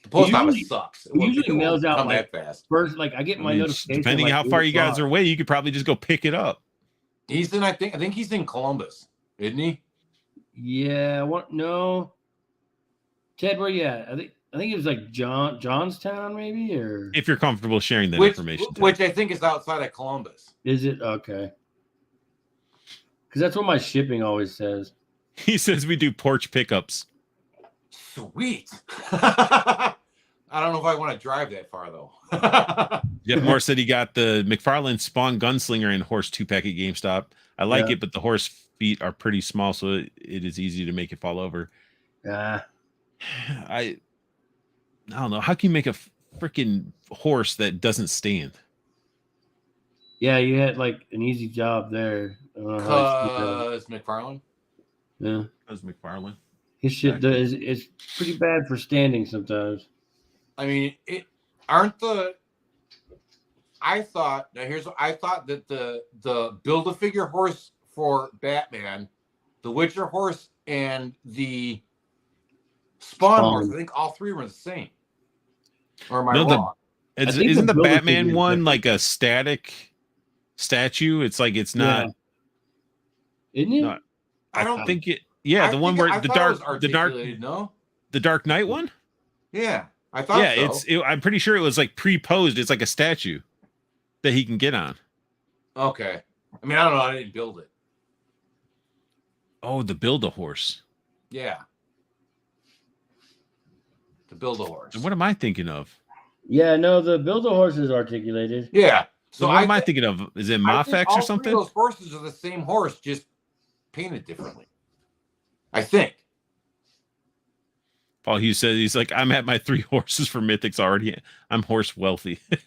The post office sucks. It usually mails out like that fast. First, like I get my notification. Depending on how far you guys are away, you could probably just go pick it up. He's in. I think he's in Columbus, isn't he? Yeah. What? No. Ted, where you at? I think it was like Johnstown, maybe, or if you're comfortable sharing that information. Which I think is outside of Columbus. Is it? Okay. Because that's what my shipping always says. He says we do porch pickups. Sweet. I don't know if I want to drive that far though. Jeff Moore said he got the McFarlane Spawn Gunslinger and horse 2-pack at GameStop. I like it, but the horse feet are pretty small, so it is easy to make it fall over. I don't know. How can you make a freaking horse that doesn't stand? Yeah, you had like an easy job there. Because McFarlane? Yeah. Because McFarlane. His shit is pretty bad for standing sometimes. I mean, I thought that the Build-A-Figure horse for Batman, the Witcher horse, and the Spawn horse, I think all three were the same. Or am I wrong? Isn't the Batman one like a static statue? It's like it's not. Isn't it? No, I don't think it. Yeah, the one where the Dark Knight one. Yeah, I thought. Yeah, I'm pretty sure it was like pre-posed. It's like a statue that he can get on. Okay, I mean I don't know. I didn't build it. Oh, the Build-A-Horse. Yeah. The Build-A-Horse. And what am I thinking of? Yeah, no, the Build-A-Horse is articulated. Yeah. So what am I thinking of? Is it Mafex or something? Those horses are the same horse, just painted differently. I think. Paul Hughes says he's like, I'm at my 3 horses for Mythics already. I'm horse wealthy. In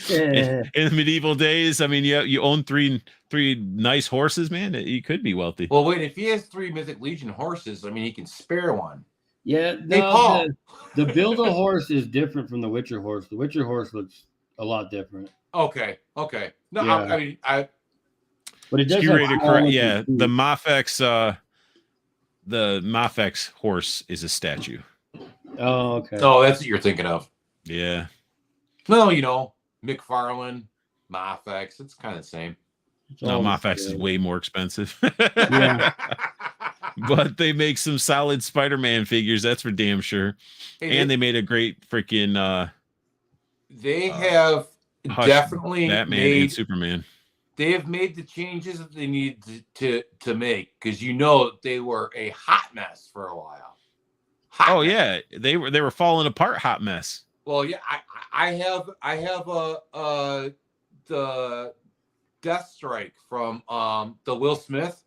the medieval days, I mean, you own three nice horses, man. You could be wealthy. Well, wait, if he has 3 Mythic Legion horses, I mean, he can spare one. Yeah, no, the Build-A-Horse is different from the Witcher horse. The Witcher horse looks a lot different. Okay. No, yeah. But it does correct. Yeah, the Mafex horse is a statue. Oh, okay. Oh, that's what you're thinking of. Yeah. No, McFarlane, Mafex, it's kind of the same. No, Mafex is way more expensive. Yeah. But they make some solid Spider-Man figures, that's for damn sure. And they made a great freaking they have definitely Batman and Superman. They have made the changes that they need to make, because they were a hot mess for a while. Yeah, they were falling apart, hot mess. Well, yeah, I have the Death Strike from the Will Smith,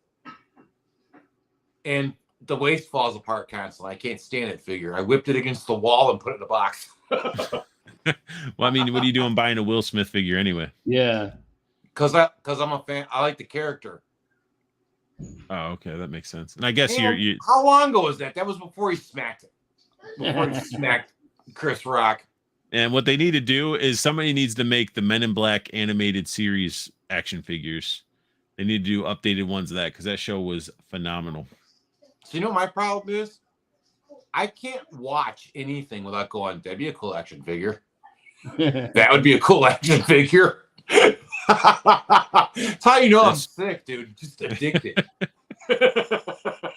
and the waist falls apart constantly. I can't stand that figure. I whipped it against the wall and put it in a box. Well, I mean, what are you doing buying a Will Smith figure anyway? Yeah. Because I'm a fan. I like the character. Oh, okay, that makes sense. And I guess you. How long ago was that? That was before he smacked it. Before he smacked Chris Rock. And what they need to do is somebody needs to make the Men in Black animated series action figures. They need to do updated ones of that, because that show was phenomenal. So you know what my problem is? I can't watch anything without going, that'd be a cool action figure. That would be a cool action figure. That's how you know I'm sick, dude. Just addicted. That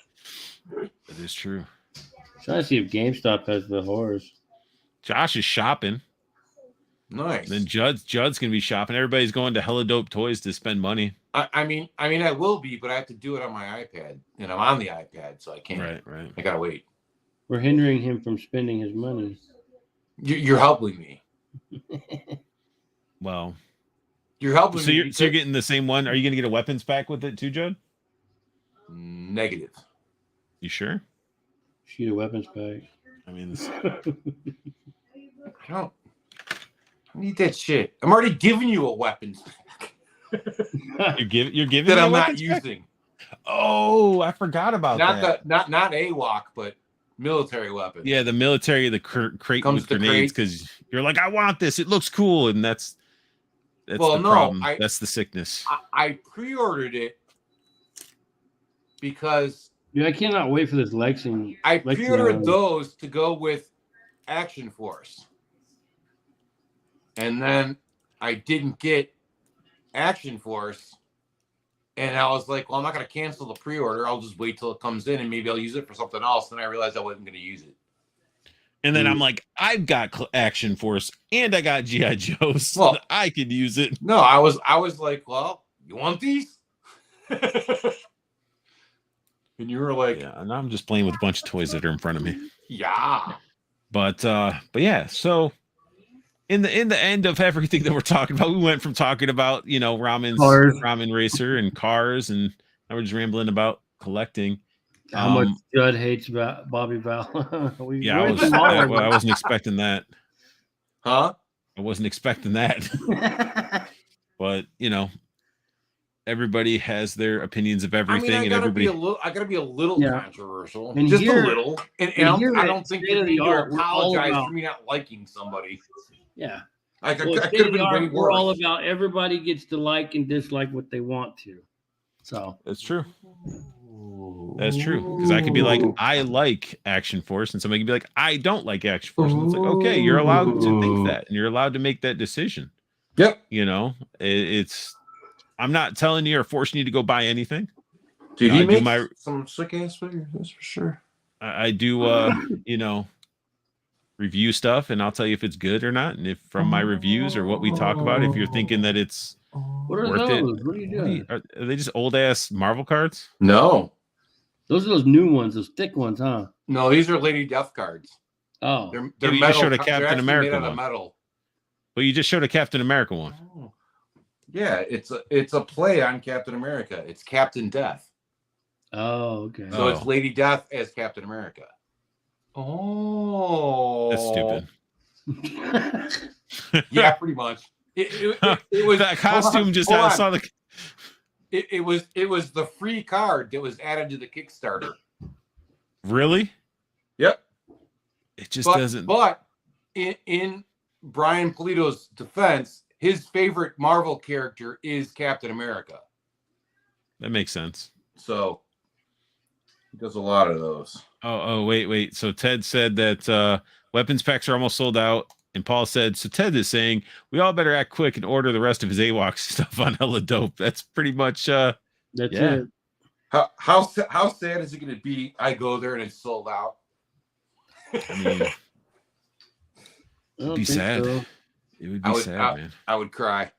is true. Trying to see if GameStop has the horrors. Josh is shopping. Nice. And then Judd's gonna be shopping. Everybody's going to Hella Dope Toys to spend money. I mean, I will be, but I have to do it on my iPad, and I'm on the iPad, so I can't. Right. I gotta wait. We're hindering him from spending his money. You're helping me. Well, you're helping so me. You're getting the same one. Are you gonna get a weapons pack with it too, Judd? Negative. You sure? Shoot a weapons pack. I mean, I don't need that shit. I'm already giving you a weapons pack. You're giving that me I'm a not using. Pack? Oh, I forgot about that. Not AWOC, but military weapons. Yeah, the military, the crate with grenades, because you're like, I want this. It looks cool, and that's well, the problem. That's the sickness. I pre-ordered it because I cannot wait for this Lexington. I pre-ordered those to go with Action Force, and then I didn't get Action Force, and I was like, well, I'm not going to cancel the pre-order. I'll just wait till it comes in, and maybe I'll use it for something else. And I realized I wasn't going to use it. And then I'm like, I've got Action Force and I got G.I. Joe, so I could use it. No, I was like, well, you want these? And you were like, yeah, and I'm just playing with a bunch of toys that are in front of me. Yeah. But yeah, so in the end of everything that we're talking about, we went from talking about, Ramen Racer and cars, and now we're just rambling about collecting. How much Judd hates Bobby Val. I wasn't expecting that. Huh? I wasn't expecting that. But everybody has their opinions of everything, I gotta be a little controversial, and just a little. And I don't think you need to apologize for me not liking somebody. Yeah, I could have been way worse. We're all about everybody gets to like and dislike what they want to. So that's true. That's true, because I could be like, I like Action Force, and somebody could be like, I don't like Action Force. And it's like, okay, you're allowed to think that, and you're allowed to make that decision. Yep. It's. I'm not telling you or forcing you to go buy anything. Dude, he makes some sick ass figures, that's for sure. I do, review stuff, and I'll tell you if it's good or not, and if from my reviews or what we talk about, if you're thinking that it's worth it. What are you doing? Are they just old ass Marvel cards? No. Those are those new ones, those thick ones, huh? No, these are Lady Death cards. Oh, they're you just showed a Captain America one. Metal. Well, you just showed a Captain America one. Oh. Yeah, it's a play on Captain America. It's Captain Death. Oh, okay. So it's Lady Death as Captain America. Oh, that's stupid. Yeah, pretty much. It was that costume. I saw the. It was the free card that was added to the Kickstarter. Really? Yep. It just doesn't. But in Brian Polito's defense, his favorite Marvel character is Captain America. That makes sense. So he does a lot of those. Oh, wait. So Ted said that weapons packs are almost sold out. And Paul said, so Ted is saying we all better act quick and order the rest of his AWOC stuff on Hella Dope. That's pretty much that's it. How sad is it going to be? I go there and it's sold out. I mean, it'd be sad. So. It would be sad, man. I would cry.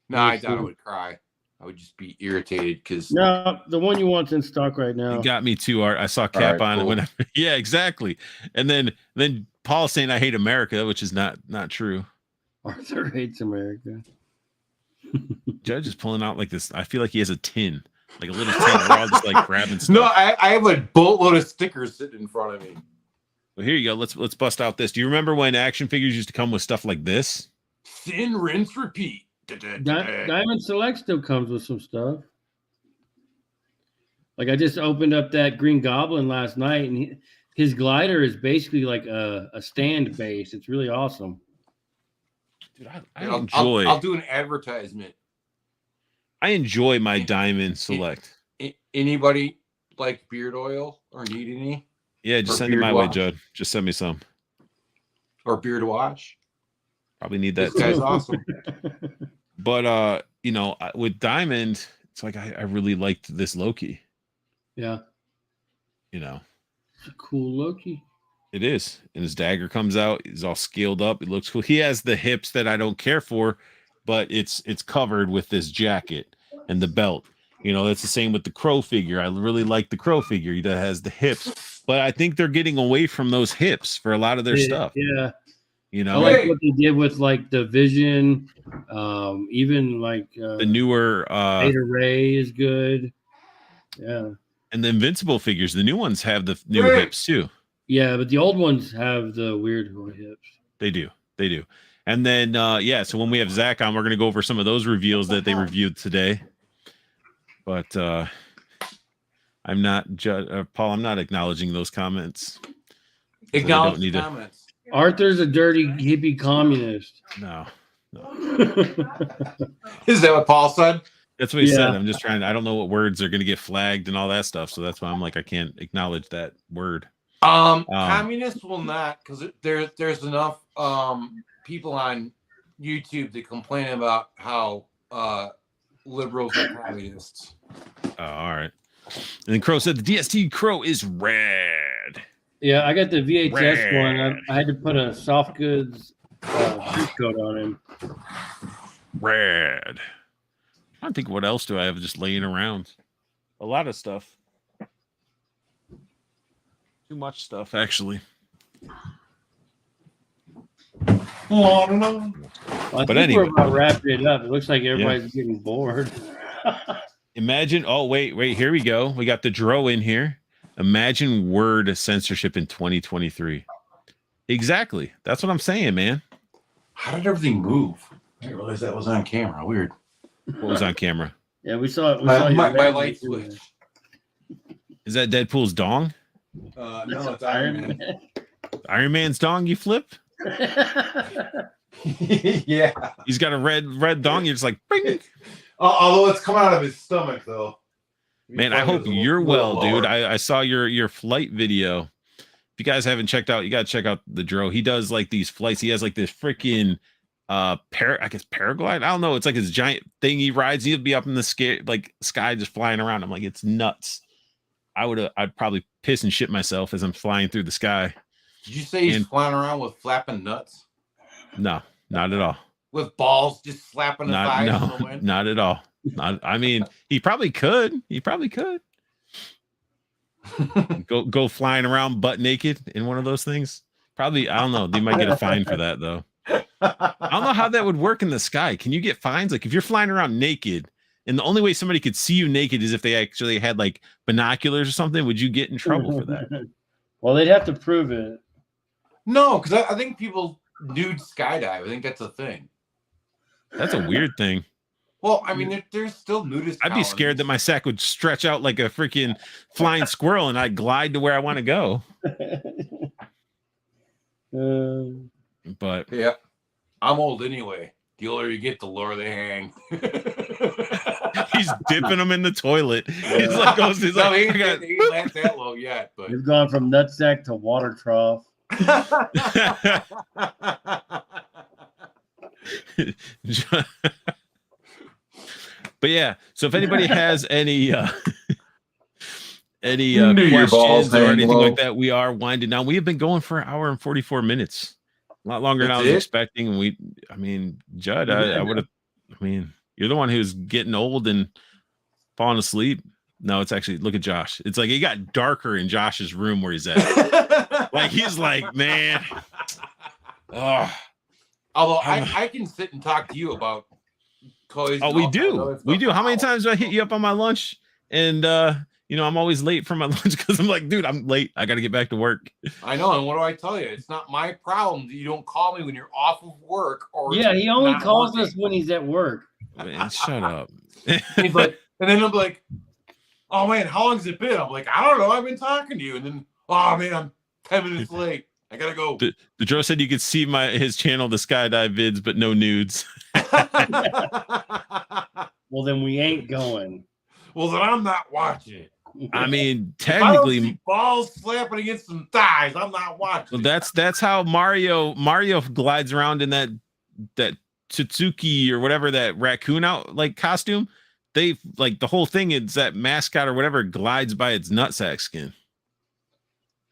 No, I doubt I would cry. I would just be irritated because no, the one you want's in stock right now. You got me too, Art. I saw Cap on it when yeah, exactly. And then Paul saying I hate America, which is not true. Arthur hates America. Judge is pulling out like this. I feel like he has a tin, like a little tin. We're all just like grabbing stuff. No, I have a boatload of stickers sitting in front of me. Well, here you go. Let's bust out this. Do you remember when action figures used to come with stuff like this? Sin, rinse, repeat. Diamond Select still comes with some stuff. Like I just opened up that Green Goblin last night, and his glider is basically like a stand base. It's really awesome. Dude, I enjoy. I'll do an advertisement. I enjoy my Diamond Select. Anybody like beard oil or need any? Yeah, just send it my way, Judd. Just send me some. Or beard wash. Probably need that. This guy's awesome. But with Diamond, it's like I really liked this Loki. Yeah. It's a cool Loki. It is. And his dagger comes out. He's all scaled up. It looks cool. He has the hips that I don't care for, but it's covered with this jacket and the belt. That's the same with the Crow figure. I really like the Crow figure that has the hips, but I think they're getting away from those hips for a lot of their stuff. Yeah. I like what they did with like the Vision, even like the newer Beta Ray is good. Yeah. And the Invincible figures, the new ones have the new hips too. Yeah, but the old ones have the weird hips. They do. And then so when we have Zach on, we're gonna go over some of those reveals that they reviewed today. But I'm not Paul, I'm not acknowledging those comments. Acknowledge the comments. Arthur's a dirty hippie communist. No. Is that what Paul said? That's what he said. I'm just trying. I don't know what words are going to get flagged and all that stuff. So that's why I'm like, I can't acknowledge that word. Communists will not, because there's enough people on YouTube that complain about how liberals are communists. Oh, all right. And then Crow said the DST Crow is rad. Yeah, I got the VHS one. I had to put a soft goods shoe coat on him. Rad. I don't think what else do I have just laying around. A lot of stuff. Too much stuff, actually. Well, I think anyway, we're about wrapping it up. It looks like everybody's getting bored. Imagine. Oh, wait. Here we go. We got the Dro in here. Imagine word censorship in 2023. Exactly. That's what I'm saying, man. How did everything move? I didn't realize that was on camera. Weird. What was on camera? Yeah, we saw it. My light switch. Is that Deadpool's dong? No, it's Iron Man. Iron Man's dong you flip? Yeah. He's got a red dong. You're just like, bing. Although it's coming out of his stomach, though. Man, I hope you're well, dude. I saw your flight video. If you guys haven't checked out, you got to check out the Dro. He does like these flights. He has like this freaking paraglide. I don't know. It's like his giant thing he rides. He'll be up in the sky just flying around. I'm like, it's nuts. I'd probably piss and shit myself as I'm flying through the sky. Did you say he's flying around with flapping nuts? No, not at all. With balls just slapping the thighs in the wind? Not at all. I mean, he probably could. Go flying around butt naked in one of those things. Probably, I don't know. They might get a fine for that though. I don't know how that would work in the sky. Can you get fines? Like if you're flying around naked and the only way somebody could see you naked is if they actually had like binoculars or something, would you get in trouble for that? Well, they'd have to prove it. No, because I think people nude skydive. I think that's a thing. That's a weird thing. Well, I mean, there's still nudist. I'd be scared that my sack would stretch out like a freaking flying squirrel and I'd glide to where I want to go. But yeah, I'm old anyway. The older you get, the lower they hang. He's dipping them in the toilet. Yeah. He's like, he ain't laughed that low yet. But you've gone from nutsack to water trough. But yeah, so if anybody has any questions or anything like that, we are winding down. We have been going for an hour and 44 minutes. A lot longer than I was expecting. And Judd, you're the one who's getting old and falling asleep. No, it's actually, look at Josh. It's like it got darker in Josh's room where he's at. Like he's like, man. Oh. Although I can sit and talk to you about toys. Oh, we do. How many times do I hit you up on my lunch? And I'm always late for my lunch because I'm like, dude, I'm late. I got to get back to work. I know. And what do I tell you? It's not my problem that you don't call me when you're off of work. Or yeah, he only calls us when he's at work. Man, shut up. He's like, and then I'm like, oh man, how long's it been? I'm like, I don't know. I've been talking to you. And then, oh man, I'm 10 minutes late. I gotta go. The Dro said you could see his channel, the skydive vids, but no nudes. Well, then we ain't going. Well, then I'm not watching. I mean, technically, if I don't see balls slapping against some thighs, I'm not watching. Well, that's how Mario glides around in that Tsutsuki or whatever, that raccoon out like costume, they like the whole thing is that mascot or whatever glides by its nutsack skin.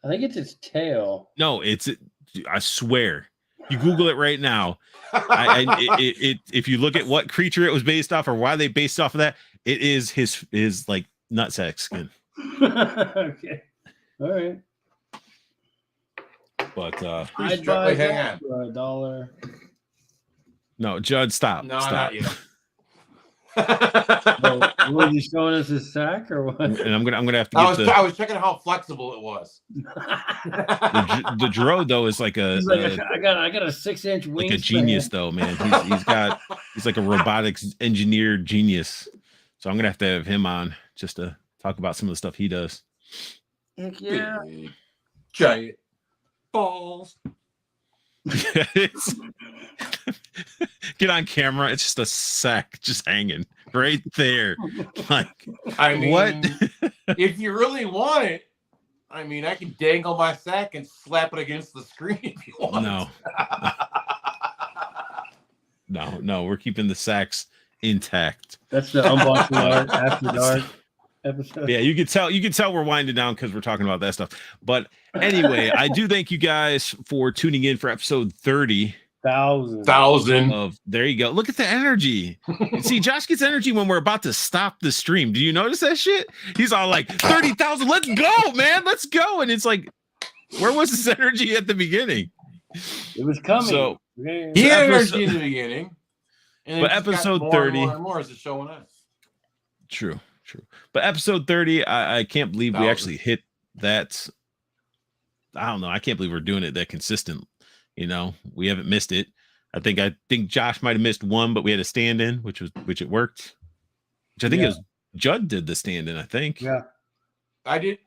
I think it's its tail. No, I swear. You Google it right now. If you look at what creature it was based off or why they based off of that, it is his like nutsack skin. Okay. All right. But I'd buy that for $1. No, Judd, stop. No, stop. not yet. So, was he showing us his sack or what? And I'm gonna have to get I was checking how flexible it was. the Drode though is like a. He's like, I got a 6-inch wingspan. Like a genius though, man. He's like a robotics engineer genius. So I'm gonna have to have him on just to talk about some of the stuff he does. Heck yeah. Big, giant balls. Get on camera. It's just a sack just hanging right there. Like, I mean, what? If you really want it, I mean, I can dangle my sack and slap it against the screen if you want. No, we're keeping the sacks intact. That's the unboxing art after dark episode. Yeah, you can tell we're winding down because we're talking about that stuff. But anyway, I do thank you guys for tuning in for episode 30. Thousand. There you go. Look at the energy. See, Josh gets energy when we're about to stop the stream. Do you notice that shit? He's all like 30,000. Let's go, man. Let's go. And it's like, where was this energy at the beginning? It was coming. So he had energy in the beginning. And but episode more 30 and more as it's showing us. True. But episode 30, I can't believe we actually hit that. I don't know. I can't believe we're doing it that consistent. You know, we haven't missed it. I think Josh might have missed one, but we had a stand-in, which it worked. Which I think it was Judd did the stand-in, I think. Yeah. I did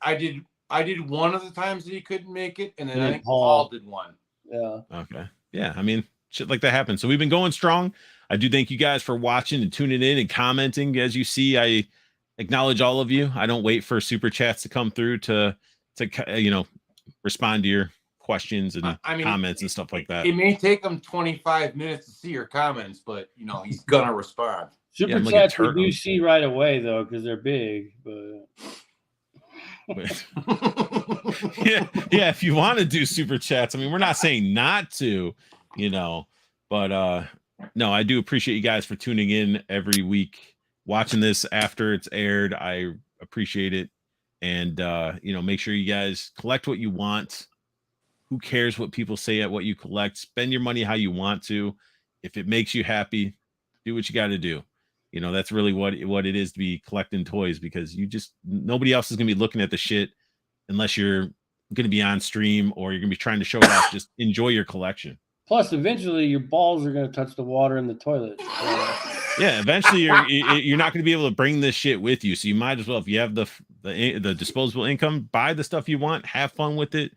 one of the times that he couldn't make it, and then I think Paul did one. Yeah. Okay. Yeah. I mean, shit like that happens. So we've been going strong. I do thank you guys for watching and tuning in and commenting. As you see, I acknowledge all of you. I don't wait for super chats to come through to respond to your questions and comments and stuff like that. It may take him 25 minutes to see your comments, but he's gonna respond. Super chats we do see right away though, because they're big. But yeah, if you want to do super chats, I mean, we're not saying not to, but no, I do appreciate you guys for tuning in every week, watching this after it's aired. I appreciate it, and make sure you guys collect what you want. Who cares what people say at what you collect? Spend your money how you want to. If it makes you happy, do what you got to do. That's really what it is to be collecting toys, because nobody else is going to be looking at the shit unless you're going to be on stream or you're going to be trying to show it off. Just enjoy your collection. Plus, eventually your balls are going to touch the water in the toilet. Yeah, eventually you're not going to be able to bring this shit with you. So you might as well, if you have the disposable income, buy the stuff you want, have fun with it,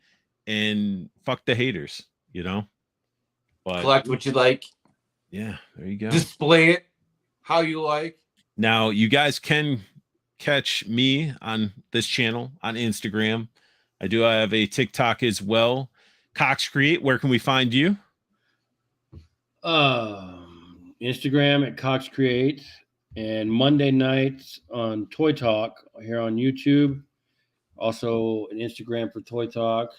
and fuck the haters, But collect what you like. Yeah, there you go. Display it how you like. Now, you guys can catch me on this channel on Instagram. I do have a TikTok as well. Coxcreate, where can we find you? Instagram at Coxcreate, and Monday nights on Toy Talk here on YouTube. Also an Instagram for Toy Talk.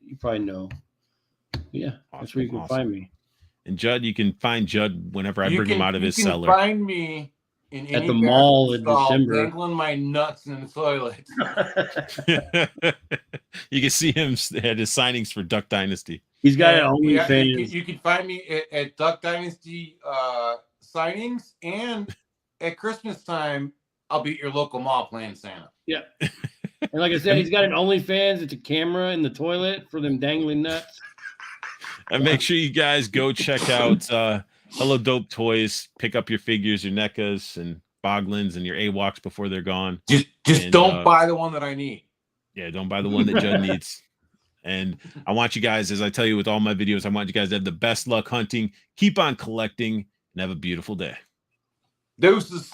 You probably know. Yeah, that's where you can find me. And Judd, you can find Judd whenever I bring him out of his cellar. You can find me at the mall in December, dangling my nuts in the toilet. You can see him at his signings for Duck Dynasty. He's got it OnlyFans. You can find me at Duck Dynasty signings, and at Christmas time, I'll be at your local mall playing Santa. Yeah. And like I said, he's got an OnlyFans. It's a camera in the toilet for them dangling nuts. And make sure you guys go check out Hello Dope Toys. Pick up your figures, your NECAs and Boglins and your AWOCs before they're gone. Just don't buy the one that I need. Yeah, don't buy the one that Judd needs. And I want you guys, as I tell you with all my videos, I want you guys to have the best luck hunting. Keep on collecting and have a beautiful day. Deuces.